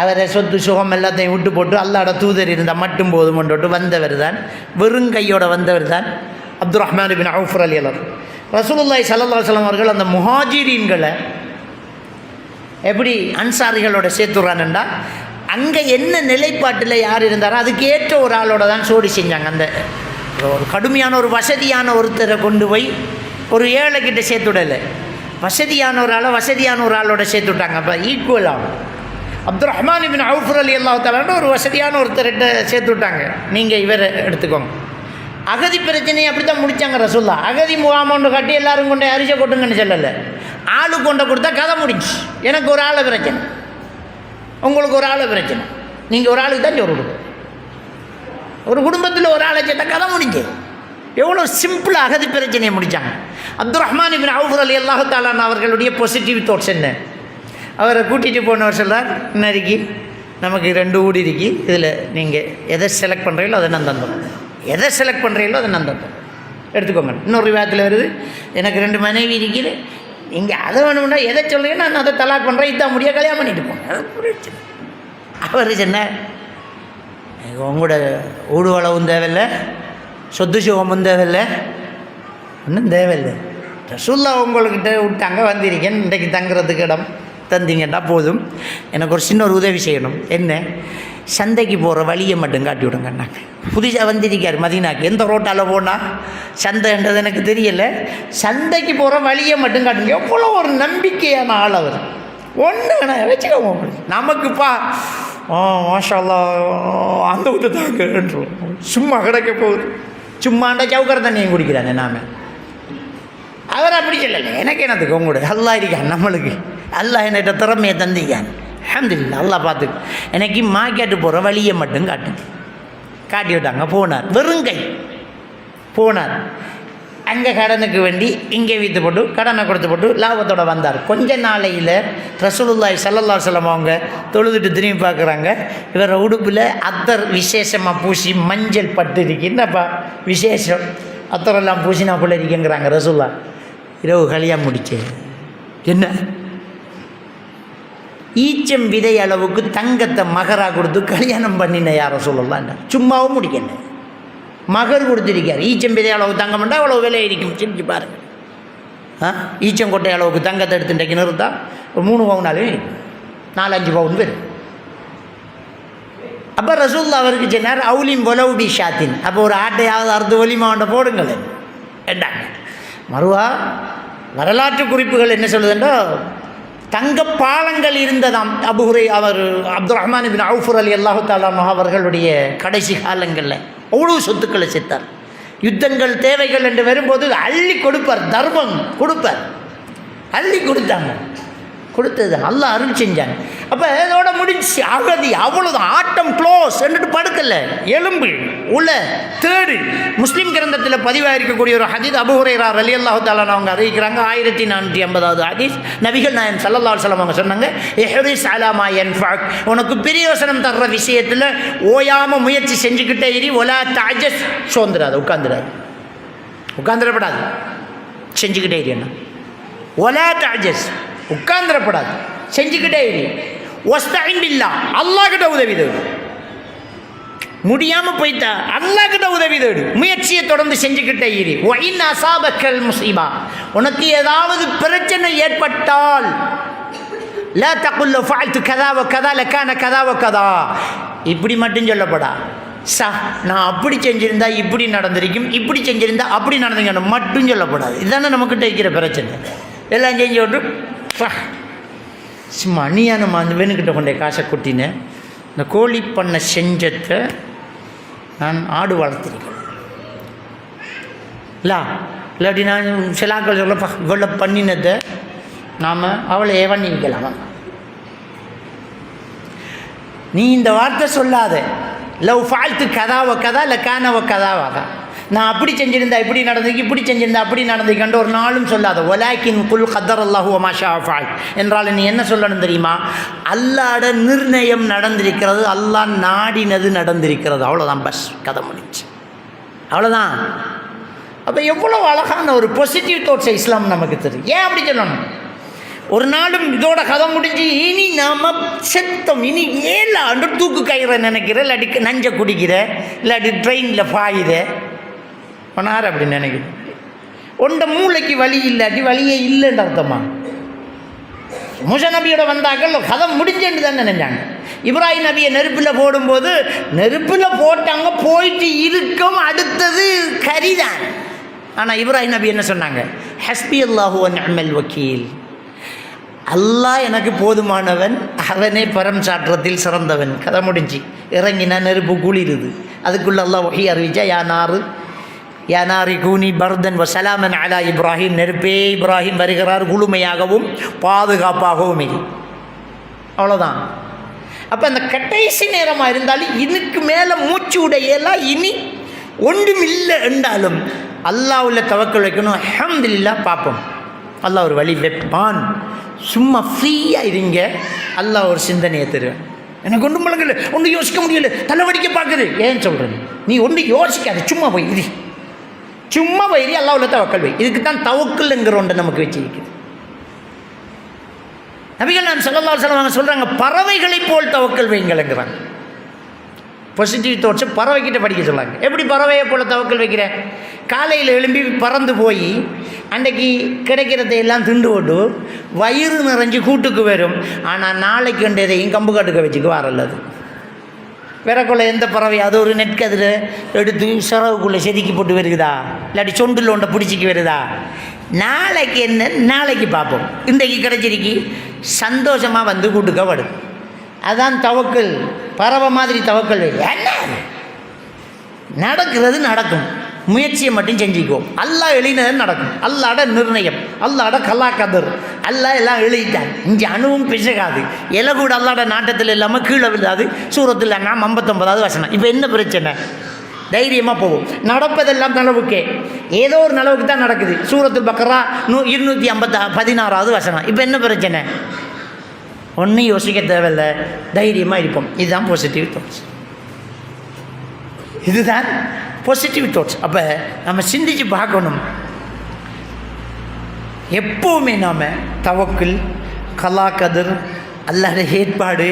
அவரை சொத்து சுகம் எல்லாத்தையும் விட்டு போட்டு அல்லாஹ்வோட தூதர் இருந்தால் மட்டும் போதும் கொண்டு வந்தவர் தான், வெறுங்கையோடு வந்தவர் தான் அப்துர் ரஹ்மான் இப்னு அவுஃப் ரலியல்லாஹு. ரசூலுல்லாஹி ஸல்லல்லாஹு அலைஹி வஸல்லம் அவர்கள் அந்த முஹாஜிரீன்களை எப்படி அன்சாரிகளோட சேர்த்துறான்டா, அங்கே என்ன நிலைப்பாட்டில் யார் இருந்தாரோ அதுக்கு ஏற்ற ஒரு ஆளோட தான் சோடி செஞ்சாங்க. அந்த ஒரு கடுமையான ஒரு வசதியான ஒருத்தரை கொண்டு போய் ஒரு ஏழைக்கிட்ட சேர்த்துடலை, வசதியான ஒரு ஆளோட சேர்த்து விட்டாங்க. அப்போ ஈக்குவலாகும். அப்துர் ரஹ்மான் இப்னு அவுஃப் ரலியல்லாஹு தஆலா ஒரு வசதியான ஒருத்தர்கிட்ட சேர்த்து விட்டாங்க, நீங்கள் இவரை எடுத்துக்கோங்க. அகதி பிரச்சனையை அப்படி தான் முடித்தாங்க ரசூல்லா. அகதி முகாம் ஒன்று கட்டி எல்லாரும் கொண்டு அரிசை கொட்டுங்கன்னு சொல்லலை, ஆளு கொண்டு கொடுத்தா கதை முடிஞ்சு. எனக்கு ஒரு ஆளை பிரச்சனை, உங்களுக்கு ஒரு ஆளை பிரச்சனை, நீங்கள் ஒரு ஆளுக்கு தான் சோறு கொடுக்கும். ஒரு குடும்பத்தில் ஒரு ஆளை சேர்த்தா கதை முடிஞ்சு. எவ்வளோ சிம்பிளாக அகதி பிரச்சனையை முடித்தாங்க. அப்துர் ரஹ்மான் இப்னு அவுஃப் ரலியல்லாஹு தஆலா அவர்களுடைய பாசிட்டிவ் தாட்ஸ் என்ன? அவரை கூட்டிகிட்டு போனவர் சொல்கிறார், இன்னைக்கு நமக்கு 2 ஊடு இருக்கு, இதில் நீங்கள் எதை செலக்ட் பண்ணுறீங்களோ அதை நான் தந்தோம், எதை செலக்ட் பண்ணுறீங்களோ அதை நான் தந்தோம், எடுத்துக்கோங்க. இன்னொரு விவாதத்தில் வருது, எனக்கு 2 மனைவி இருக்குது, நீங்கள் அதை வேணும்னா எதை சொல்கிறீங்கன்னா நான் அதை தலாக் பண்ணுறேன், இதான் முடிய கல்யாணம் பண்ணிட்டு போங்க. அவர் சொன்னார், உங்களோட ஊடு வளவும் தேவையில்லை, சொத்து சுகமும் தேவையில்லை, ஒன்றும் தேவையில்லை. ரசூல்லா உங்கள்கிட்ட விட்டாங்க, வந்திருக்கேன், இன்றைக்கு தங்குறதுக்கு இடம், தந்தீங்கன்னா போதும், எனக்கு ஒரு சின்ன ஒரு உதவி செய்யணும். என்ன? சந்தைக்கு போகிற வழியை மட்டும் காட்டி விடுங்கன்னாங்க. புதுசாக வந்திருக்கார் மதீனாக்கு, எந்த ரோட்டால் போனால் சந்தைன்றது எனக்கு தெரியலை, சந்தைக்கு போகிற வழியை மட்டும் காட்டுங்க. எவ்வளோ ஒரு நம்பிக்கையான ஆள் அவர். ஒன்று வச்சுக்கோங்க, நமக்குப்பா மாஷால்லா அந்த விட்டு தாங்கன்றோம், சும்மா கிடைக்க போகுது, சும்மாண்டா சவுக்கர தண்ணியும் குடிக்கிறாங்க நாம. அவர் அப்படி சொல்லலை, எனக்கு என்னத்துக்கு உங்களோட அல்லா இருக்கான், நம்மளுக்கு அல்லாஹ் என்கிட்ட திறமையை தந்திக்கான். அல்ஹம்துலில்லாஹ், அல்லாஹ் பார்த்துக்கு. எனக்கு மார்க்கெட்டு போகிற வழியை மட்டும் காட்டி விட்டாங்க. போனார், வெறுங்கை போனார். அங்கே கடனுக்கு வேண்டி இங்கே வீத்து போட்டு கடனை கொடுத்து போட்டு லாபத்தோடு வந்தார். கொஞ்ச நாளையில் ரசூலுல்லாஹி ஸல்லல்லாஹு அலைஹி வஸல்லம் அவங்க தொழுதுட்டு திரும்பி பார்க்குறாங்க, இவரை உடுப்பில் அத்தர் விசேஷமாக பூசி மஞ்சள் பட்டு இருக்கு. என்னப்பா விசேஷம், அத்தரெல்லாம் பூசினா போல இருக்குங்கிறாங்க ரசூல்லா. இரவு கல்யாணம் முடிச்சு, என்ன ஈச்சம் விதை அளவுக்கு தங்கத்தை மகராக கொடுத்து கல்யாணம் பண்ணின யாரை சொல்லலாம், சும்மாவும் முடிக்கணும். மகர் கொடுத்துருக்கார். ஈச்சம் விதை அளவு தங்கம் பண்ணால் அவ்வளோ விலை இருக்கும், செஞ்சு பாருங்கள். ஈச்சங்கொட்டை அளவுக்கு தங்கத்தை எடுத்துட்டு நிறுத்தா ஒரு 3 பவுனாலே 4-5 பவுன் பேர். அப்போ ரசூல்லா அவருக்கு சொன்னார், அவுலிம் பொலவுபி ஷாத்தின், அப்போ ஒரு ஆட்டையாவது அறுத்து ஒலிமாவண்ட போடுங்களேன் என்றாங்க. மறுவா வரலாற்று குறிப்புகள் என்ன சொல்லுதுன்றோ, தங்க பாலங்கள் இருந்ததாம். அபூஹுரை அவர் அப்துல் ரஹ்மான் இப்னு அவுஃப் ரலியல்லாஹு தஆலா அவர்களுடைய கடைசி காலங்களில் அவ்வளோ சொத்துக்களை சேர்த்தார். யுத்தங்கள் தேவைகள் என்று வரும்போது அள்ளி கொடுப்பார், தர்மம் கொடுப்பார். அள்ளி கொடுத்தது அல்லாஹ் அருள் செஞ்சாங்க. அப்போ இதோட முடிஞ்சு அகதி, அவ்வளோதான், ஆட்டம் க்ளோஸ் என்னட்டு படுக்கல, எலும்பு உள்ள தேடு. முஸ்லீம் கிரந்தத்தில் பதிவாக இருக்கக்கூடிய ஒரு ஹதீஸ், அபூ ஹுரைரா ரலியல்லாஹு தஆலா அவங்க அறிவிக்கிறாங்க, 1450வது ஹதீஸ். நபிகள் நாயகம் ஸல்லல்லாஹு அலைஹி வஸல்லம் அவங்க சொன்னாங்க, இஹ்ரிஸ் அலா மா யன்ஃபஅக், உனக்கு பிரயோசனம் தர்ற விஷயத்தில் ஓயாமல் முயற்சி செஞ்சுக்கிட்டே இரு. ஒலா தஅஜஸ், சோர்ந்துடாது, உட்காந்துடப்படாது, செஞ்சுக்கிட்டே இரு. என்ன ஒலா தஅஜஸ், உட்கார்ந்துடப்படாது, செஞ்சுக்கிட்டே இரு. வஸ்தஈன் பில்லாஹ், அல்லாஹ் கிட்ட உதவி தேடு. முடியாமல் போயிட்டா அல்லாஹ் கிட்ட உதவி தேடு, முயற்சியை தொடர்ந்து செஞ்சுக்கிட்டே இரு. வஇன் அஸாபக்கல் முஸீபா, உனக்கு ஏதாவது பிரச்சனை ஏற்பட்டால் லா தகுல் ஃபஅல்து கதா வ கதா லகான கதா வ கதா, இப்படி மட்டும் சொல்லப்படா. நான் அப்படி செஞ்சிருந்தா இப்படி நடந்திருக்கும், இப்படி செஞ்சிருந்தா அப்படி நடந்துக்கணும் மட்டும் சொல்லப்படாது. இதுதானே நமக்கிட்ட இருக்கிற பிரச்சனை. எல்லாம் செஞ்சு விட்டு சும்மா அநியானமா அந்த வேணுக்கிட்ட கொண்டே காசை கொட்டினேன். இந்த கோழி பண்ண செஞ்சத்தை நான் ஆடு வளர்த்துருக்கேன் இல்லாட்டி நான் சிலாக்கள் சொல்லப்பா இவ்வளோ பண்ணினதை நாம் அவளை ஏவண்ணி வைக்கலாமா? நீ இந்த வார்த்தை சொல்லாத. லவ் ஃபால்த்து கதாவ கதா இல்லை காணவ கதாவாக, நான் அப்படி செஞ்சிருந்தா இப்படி நடந்துக்கு, இப்படி செஞ்சிருந்தா அப்படி நடந்துக்கன்ற ஒரு நாளும் சொல்லாத. ஒலாக்கின் குல் கதர் அல்லாஹு மாஷா ஃபால் என்றால் நீ என்ன சொல்லணும் தெரியுமா? அல்லாட நிர்ணயம் நடந்திருக்கிறது, அல்லாஹ் நாடினது நடந்திருக்கிறது, அவ்வளோதான், பஸ் கதை முடிச்சு, அவ்வளோதான். அப்போ எவ்வளோ அழகான ஒரு பாசிட்டிவ் தாட்ஸ் இஸ்லாம் நமக்கு தெரியும். ஏன் அப்படி சொல்லணும்? ஒரு நாளும் இதோட கதை முடிஞ்சு இனி நாம் செத்தம், இனி ஏழாண்டு தூக்கு கயிற நினைக்கிற, இல்லாட்டி நஞ்சை குடிக்கிற, இல்லாட்டி ட்ரெயினில் பாயுத பண்ணார் அப்படி நினைக்கிறேன். ஒன்றை மூளைக்கு வழி இல்லாட்டி வழியே இல்லைன்னு அர்த்தமா? மூசா நபியோட வந்தாக்கள் கதை முடிஞ்சேன்னு தான் நினைஞ்சாங்க. இப்ராஹிம் நபியை நெருப்பில் போடும்போது நெருப்பில் போட்டாங்க, போயிட்டு இருக்கும், அடுத்தது கரிதான். ஆனால் இப்ராஹிம் நபி என்ன சொன்னாங்க? ஹஸ்பி அல்லாஹு வ நிஅமல் வக்கீல், அல்லாஹ் எனக்கு போதுமானவன், அவனே பரம் சாற்றத்தில் சிறந்தவன். கதை முடிஞ்சு இறங்கினா நெருப்பு குளிருது, அதுக்குள்ளே அல்லாஹ் வஹி அறிவிச்சா, யா நாரி கூனி பர்தன் வ சலாமன் அலா இப்ராஹிம், நெருப்பே இப்ராஹிம் வருகிறார், குளுமையாகவும் பாதுகாப்பாகவும் இரு. அவ்வளோதான். அப்போ அந்த கடைசி நேரமாக இருந்தாலும் இதுக்கு மேலே மூச்சு உடையெல்லாம் இனி ஒன்றும் இல்லை என்றாலும் அல்லாஹ்வுல தவக்கல் வைக்கணும். அல்ஹம்துலில்லாஹ், பார்ப்போம், அல்லாஹ் ஒரு வழி வைப்பான். சும்மா ஃப்ரீயாக இருங்க, அல்லாஹ் ஒரு சிந்தனையை தருவேன். எனக்கு ஒன்றும் பழங்கல, ஒன்றும் யோசிக்க முடியல, தலைவடிக்க பார்க்குது. ஏன் சொல்கிறேன்? நீ ஒன்றும் யோசிக்காது, சும்மா போயிரு, சும்மா போயிரு, அல்லாஹ்வுல தவக்கல் வை. இதுக்கு தான் தவக்கல்ங்கிற ஒன்றை நமக்கு வச்சிருக்குது. நபிகள் நாயகம் ஸல்லல்லாஹு அலைஹி வஸல்லம் சொல்கிறாங்க, பறவைகளை போல் தவக்கல் வைங்கள்ங்கிறாங்க. பாசிட்டிவ் தாட்ஸை பறவைக்கிட்ட படிக்க சொல்லாங்க. எப்படி பறவையை போல் தவக்கல் வைக்கிற? காலையில் எழும்பி பறந்து போய் அன்றைக்கு கிடைக்கிறதை எல்லாம் திண்டு போட்டு வயிறு நிறைஞ்சு கூட்டுக்கு வரும். ஆனால் நாளைக்கு எதையும் கம்பு காட்டுக்க வச்சுக்கு வரல்லது. விறக்குள்ள எந்த பறவை அது ஒரு நெற்கதில் எடுத்து சிறவுக்குள்ளே செதுக்கி போட்டு வருகுதா, இல்லாட்டி சொண்டில் ஒன்றை பிடிச்சிக்கு வருதா? நாளைக்கு என்ன, நாளைக்கு பார்ப்போம். இன்றைக்கு கிடைச்சிருக்கி சந்தோஷமாக வந்து கூட்டுக்க வரும். அதான் தவக்கல். பறவை மாதிரி தவக்கல் என்ன நடக்கிறது நடக்கும், முயற்சியை மட்டும் செஞ்சுக்குவோம். அல்லாஹ் எழுதினது நடக்கும். அல்லாட நிர்ணயம், அல்லாட கலாக்கதர். அல்லாஹ் எல்லாம் எழுதிட்டான். இங்கே அணுவும் பிசகாது, இலை கூட அல்லாட நாட்டத்தில் இல்லாமல் கீழே விழுதாது. சூரத்தில் நாம் 59வது வசனம். இப்போ என்ன பிரச்சனை? தைரியமாக போகும். நடப்பதெல்லாம் நலவுக்கே, ஏதோ ஒரு நலவுக்கு தான் நடக்குது. சூரத்துல் பக்ரா 216வது வசனம். இப்போ என்ன பிரச்சனை? ஒன்றும் யோசிக்க தேவையில்லை, தைரியமாக இருப்போம். இதுதான் பாசிட்டிவ் தாட்ஸ். இதுதான் பாசிட்டிவ் தாட்ஸ். அப்போ நம்ம சிந்திச்சு பார்க்கணும். எப்போவுமே நாம் தவக்குல், கலாக்கதிர், அல்லாஹ்வுடைய ஏற்பாடு,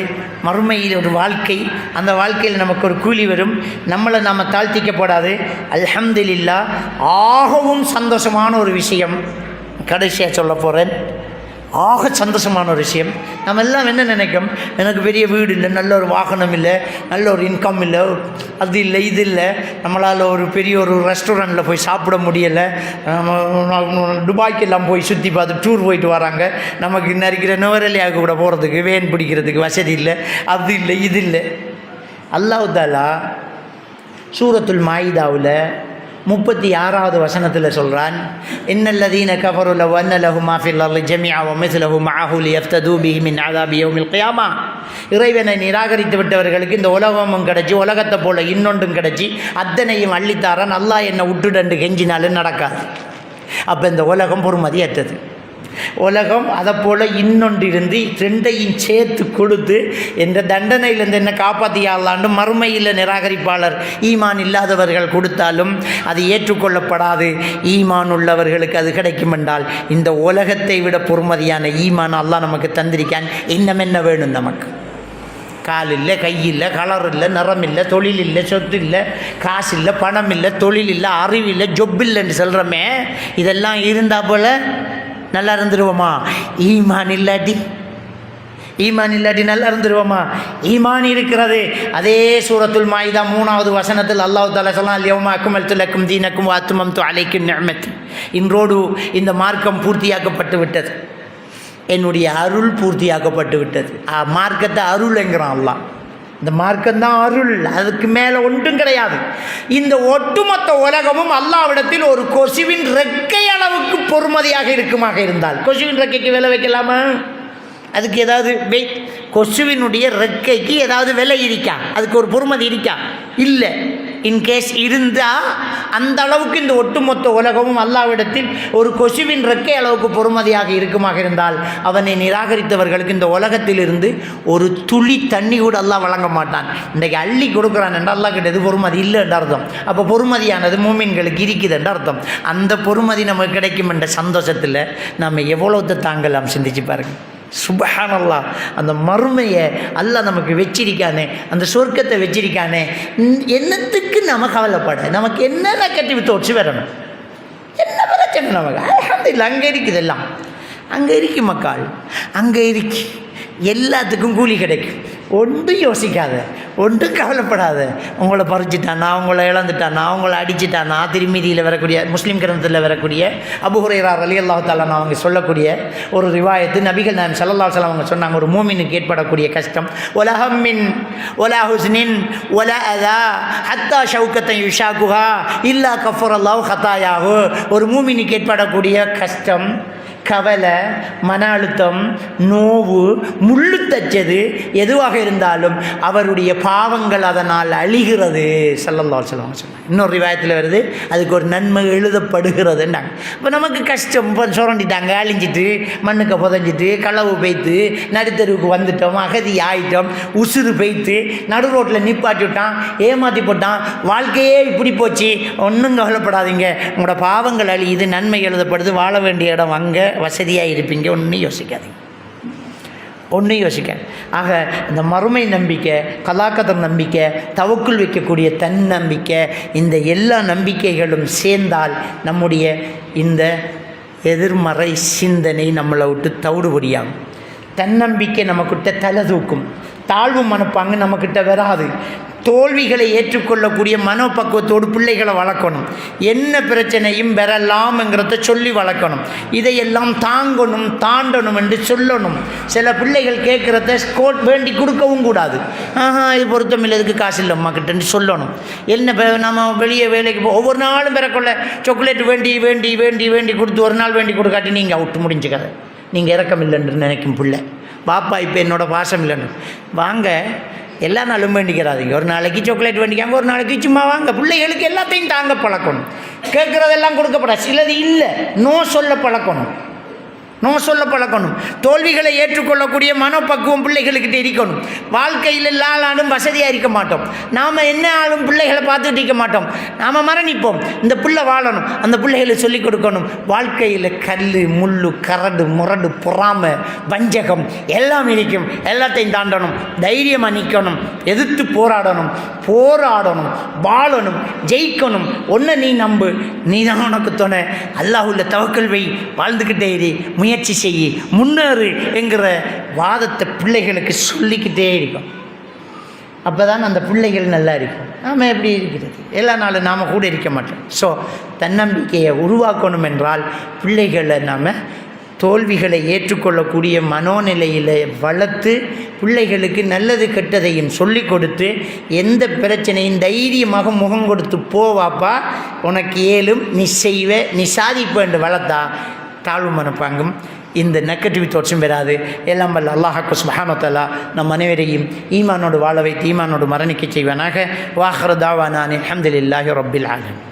மறுமையில் ஒரு வாழ்க்கை, அந்த வாழ்க்கையில் நமக்கு ஒரு கூலி வரும். நம்மளை நாம் தாழ்த்திக்கப்படாது. அல்ஹம்துலில்லாஹ். ஆகவும் சந்தோஷமான ஒரு விஷயம் கடைசியாக சொல்ல போகிறேன். ஆக சந்தோஷமான ஒரு விஷயம். நம்ம எல்லாம் என்ன நினைக்கும், எனக்கு பெரிய வீடு இல்லை, நல்ல ஒரு வாகனம் இல்லை, நல்ல ஒரு இன்கம் இல்லை, அது இல்லை, இது இல்லை, நம்மளால் ஒரு பெரிய ஒரு ரெஸ்டாரண்ட்டில் போய் சாப்பிட முடியலை, துபாய்க்கெல்லாம் போய் சுற்றி பார்த்து டூர் போயிட்டு வராங்க, நமக்கு நறுக்கிற நுவரெலியாவுக்கு கூட போகிறதுக்கு வேன் பிடிக்கிறதுக்கு வசதி இல்லை, அது இல்லை, இது இல்லை. அல்லாஹ் தஆலா சூரத்துல் மாயிதாவில் 36வது வசனத்தில் சொல்கிறான், இன்னல்லதீன கஃபரு லவ் அன்ன லஹும் மா ஃபில் அர்லி ஜமீஅ வ மிஸ்லஹு மஅஹு லியஃப்தது பிஹி மின் அஸாபி யௌமில் கியாமா. இறைவனை நிராகரித்து விட்டவர்களுக்கு இந்த உலகமும் கிடச்சி, உலகத்தை போல் இன்னொன்றும் கிடச்சி, அத்தனையும் அள்ளித்தாரான். அல்லாஹ் என்னை விட்டுடண்டு கெஞ்சினாலும் நடக்காது. அப்போ இந்த உலகம் பொறுமதியற்றது. உலகம் அதை போல் இன்னொன்று இருந்து ரெண்டையும் சேர்த்து கொடுத்து என்ற தண்டனையிலேருந்து என்ன காப்பாற்றியாலாண்டு மறுமையில் நிராகரிப்பாளர் ஈமான் இல்லாதவர்கள் கொடுத்தாலும் அது ஏற்றுக்கொள்ளப்படாது. ஈமான் உள்ளவர்களுக்கு அது கிடைக்கும் என்றால் இந்த உலகத்தை விட பொறுமதியான ஈமான் அல்லாஹ் நமக்கு தந்திருக்கான். இன்னும் என்ன வேணும் நமக்கு? கால் இல்லை, கை இல்லை, கலர் இல்லை, நிறம் இல்லை, தொழில் இல்லை, சொத்து இல்லை, காசு இல்லை, பணம் இல்லை, தொழில் இல்லை, அறிவு இல்லை, ஜொப் இல்லைன்னு சொல்கிறோமே, இதெல்லாம் இருந்தால் போல் நல்லா இருந்துருவோமா? ஈமான் இல்லாட்டி நல்லா இருந்துருவோமா? ஈமான் இருக்கிறது. அதே சூரத்துல் மாயிதா 3வது வசனத்தில் அல்லாஹ் தஆலா சொல்றான், யௌம அக்மல்து லக்கும் தீனக்கும் வ அத்மம்து அலைக்கும் நிஅமதி. இன்றோடு இந்த மார்க்கம் பூர்த்தியாக்கப்பட்டு விட்டது, என்னுடைய அருள் பூர்த்தியாக்கப்பட்டு விட்டது. மார்க்கத்தை அருள் என்கிறான் அல்லாஹ். இந்த மார்க்கம்தான் அருள், அதுக்கு மேலே ஒன்றும் கிடையாது. இந்த ஒட்டுமொத்த உலகமும் அல்லாஹ்விடத்தில் ஒரு கொசுவின் ரெக்கை அளவுக்கு பொறுமதியாக இருக்குமாக இருந்தால், கொசுவின் ரெக்கைக்கு விலை வைக்கலாமா? அதுக்கு ஏதாவது கொசுவினுடைய ரெக்கைக்கு ஏதாவது விலை இருக்கா? அதுக்கு ஒரு பொறுமதி இருக்கா? இல்லை. இன்கேஸ் இருந்தால் அந்த அளவுக்கு இந்த ஒட்டுமொத்த உலகமும் அல்லாஹ்விடத்தில் ஒரு கொசுவின் ரெக்கை அளவுக்கு பொறுமதியாக இருக்குமாக இருந்தால், அவனை நிராகரித்தவர்களுக்கு இந்த உலகத்திலிருந்து ஒரு துளி தண்ணி கூட அல்லாஹ் வழங்க மாட்டான். இன்றைக்கு அள்ளி கொடுக்குறான் என்று அல்லாஹ் கிட்டது பொறுமதி இல்லை என்று அர்த்தம். அப்போ பொறுமதியானது மூமின்களுக்கு இருக்குது என்று அர்த்தம். அந்த பொறுமதி நமக்கு கிடைக்கும் என்ற சந்தோஷத்தில் நம்ம எவ்வளோத்தை தாங்கலாம் சிந்திச்சு பாருங்கள். சுப்ஹானல்லாஹ். அந்த மறுமையை அல்லாஹ் நமக்கு வச்சிருக்கானே, அந்த சொர்க்கத்தை வச்சிருக்கானே, என்னத்துக்கு நம்ம கவலைப்பட? நமக்கு என்ன நெகட்டிவ் தாட்ஸ் வரணும்? என்ன பிரச்சனை நமக்கு? அல்ஹம்துலில்லாஹ். அங்கே இருக்குது எல்லாம், அங்கே இருக்கு மக்கள், அங்கே இருக்கு. எல்லாத்துக்கும் கூலி கிடைக்கும். ஒன்றும் யோசிக்காத, ஒன்றும் கவலைப்படாத. உங்களை பறிச்சிட்டானா, உங்களை இழந்துட்டானா, உங்களை அடிச்சிட்டானா, திருமீதியில் வரக்கூடிய முஸ்லீம் கிரந்தத்தில் வரக்கூடிய அபூ ஹுரைரா ரலியல்லாஹு தஆலா அவங்க சொல்லக்கூடிய ஒரு ரிவாயத்து, நபிகள் நாயகம் ஸல்லல்லாஹு அலைஹி வஸல்லம் அவங்க சொன்னாங்க, ஒரு மூமினுக்கு ஏற்படக்கூடிய கஷ்டம், ஒலா ஹம்மின் ஒலா ஹுஸ்னின் ஒலா அதா ஹத்தா ஷௌகத்தன் யுஷாகுஹா இல்லா கஃபரல்லாஹு ஹதாயாஹு. ஒரு மூமினுக்கு ஏற்படக்கூடிய கஷ்டம், கவலை, மன அழுத்தம், நோவு, முள்ளு தச்சது எதுவாக இருந்தாலும் அவருடைய பாவங்கள் அதனால் அழிகிறது ஸல்லல்லாஹு அலைஹி வஸல்லம் சொன்னாங்க. இன்னொரு ரிவாயத்தில் வருது, அதுக்கு ஒரு நன்மை எழுதப்படுகிறதுன்னாங்க. இப்போ நமக்கு கஷ்டம், இப்போ சுரண்டிட்டாங்க, அழிஞ்சிட்டு மண்ணுக்கு புதஞ்சிட்டு களவு பெய்த்து நடுத்தருவுக்கு வந்துட்டோம், அகதி ஆயிட்டோம், உசுறு பெய்த்து நடு ரோட்டில் நிப்பாட்டி விட்டான், ஏமாற்றி போட்டான், வாழ்க்கையே இப்படி போச்சு. ஒன்றும் கவலைப்படாதீங்க, உங்களோட பாவங்கள் அழியுது, நன்மை எழுதப்படுது, வாழ வேண்டிய இடம் அங்கே, வசதியாக இருப்பீங்க, ஒன்றும் யோசிக்காதீங்க. ஒன்றும் யோசிக்க. ஆக இந்த மறுமை நம்பிக்கை, கலாக்கதர் நம்பிக்கை, தவக்குள் வைக்கக்கூடிய தன்னம்பிக்கை, இந்த எல்லா நம்பிக்கைகளும் சேர்ந்தால் நம்முடைய இந்த எதிர்மறை சிந்தனை நம்மளை விட்டு தவிடுபடியாகும். தன்னம்பிக்கை நம்மக்கிட்ட தலை தூக்கும். தாழ்வு மனப்பாங்கு நம்மக்கிட்ட வராது. தோல்விகளை ஏற்றுக்கொள்ளக்கூடிய மனோபக்குவத்தோடு பிள்ளைகளை வளர்க்கணும். என்ன பிரச்சனையும் வரலாம்ங்கிறத சொல்லி வளர்க்கணும். இதையெல்லாம் தாங்கணும், தாண்டணும் என்று சொல்லணும். சில பிள்ளைகள் கேட்குறத ஸ்கோட் வேண்டி கொடுக்கவும் கூடாது. இது பொருத்தமில்லை, இதுக்கு காசு இல்லை அம்மா கிட்டன்னு சொல்லணும். என்ன நம்ம வெளியே வேலைக்கு ஒவ்வொரு நாளும் பிறக்கொள்ள சாக்லேட் வேண்டி வேண்டி வேண்டி வேண்டி கொடுத்து ஒரு நாள் வேண்டி கொடுக்காட்டி நீங்கள் அவுட்டு முடிஞ்சுக்காது. நீங்கள் இறக்கம் இல்லைன்னு நினைக்கும் பிள்ளை. பாப்பா இப்போ என்னோட பாசம் இல்லைன்னு வாங்க, எல்லா நாளும் வேண்டிக்கிறாதீங்க. ஒரு நாளைக்கு சாக்லேட் வேண்டிக்காங்க, ஒரு நாளைக்கு சும்மா வாங்க. பிள்ளைகளுக்கு எல்லாத்தையும் தாங்க பழக்கணும். கேட்குறதெல்லாம் கொடுக்கப்படாது. சிலது இல்லை, நோ சொல்ல பழக்கணும். நோ சொல்ல பழக்கணும். தோல்விகளை ஏற்றுக்கொள்ளக்கூடிய மனப்பக்குவம் பிள்ளைகளுக்கிட்ட இருக்கணும். வாழ்க்கையில் எல்லா ஆளும் வசதியாக இருக்க மாட்டோம். நாம் என்ன ஆளும் பிள்ளைகளை பார்த்துக்கிட்டு இருக்க மாட்டோம். நாம் மரணிப்போம். இந்த பிள்ளை வாழணும். அந்த பிள்ளைகளை சொல்லிக் கொடுக்கணும். வாழ்க்கையில் கல், முள், கரடு, முரடு, பொறாமை, வஞ்சகம் எல்லாம் இருக்கும். எல்லாத்தையும் தாண்டணும். தைரியமாக நிற்கணும். எதிர்த்து போராடணும். வாழணும், ஜெயிக்கணும். ஒன்றை நீ நம்பு, நீ தான் உனக்கு துணை. அல்லாஹ்வுல தவக்கல் வை, வாழ்ந்துக்கிட்டே இரு, முயற்சி செய்ய, முன்னேறு என்கிற வாதத்தை பிள்ளைகளுக்கு சொல்லிக்கிட்டே இருக்கும். அப்போ தான் அந்த பிள்ளைகள் நல்லா இருக்கும். நாம் எப்படி இருக்கிறது? எல்லா நாளும் நாம் கூட இருக்க மாட்டோம். ஸோ தன்னம்பிக்கையை உருவாக்கணும் என்றால் பிள்ளைகளை நாம் தோல்விகளை ஏற்றுக்கொள்ளக்கூடிய மனோநிலையில் வளர்த்து பிள்ளைகளுக்கு நல்லது கெட்டதையும் சொல்லி கொடுத்து எந்த பிரச்சனையும் தைரியமாக முகம் கொடுத்து போவாப்பா, உனக்கு ஏலும், நீ செய்வ, நீ சாதிப்ப என்று வளர்த்தா தாழ்வு மனப்பாங்கும் இந்த நெகட்டிவ் தோற்றம் பெறாது. எல்லாம் வல்ல அல்லாஹ் சுப்ஹானஹு வ தஆலா நம் அனைவரையும் ஈமானோடு வாழ வைத்து ஈமானோடு மரணிக்க செய்வானாக. வாஹிரு தாவானா அல்ஹம்துலில்லாஹி ரப்பில் ஆலமீன்.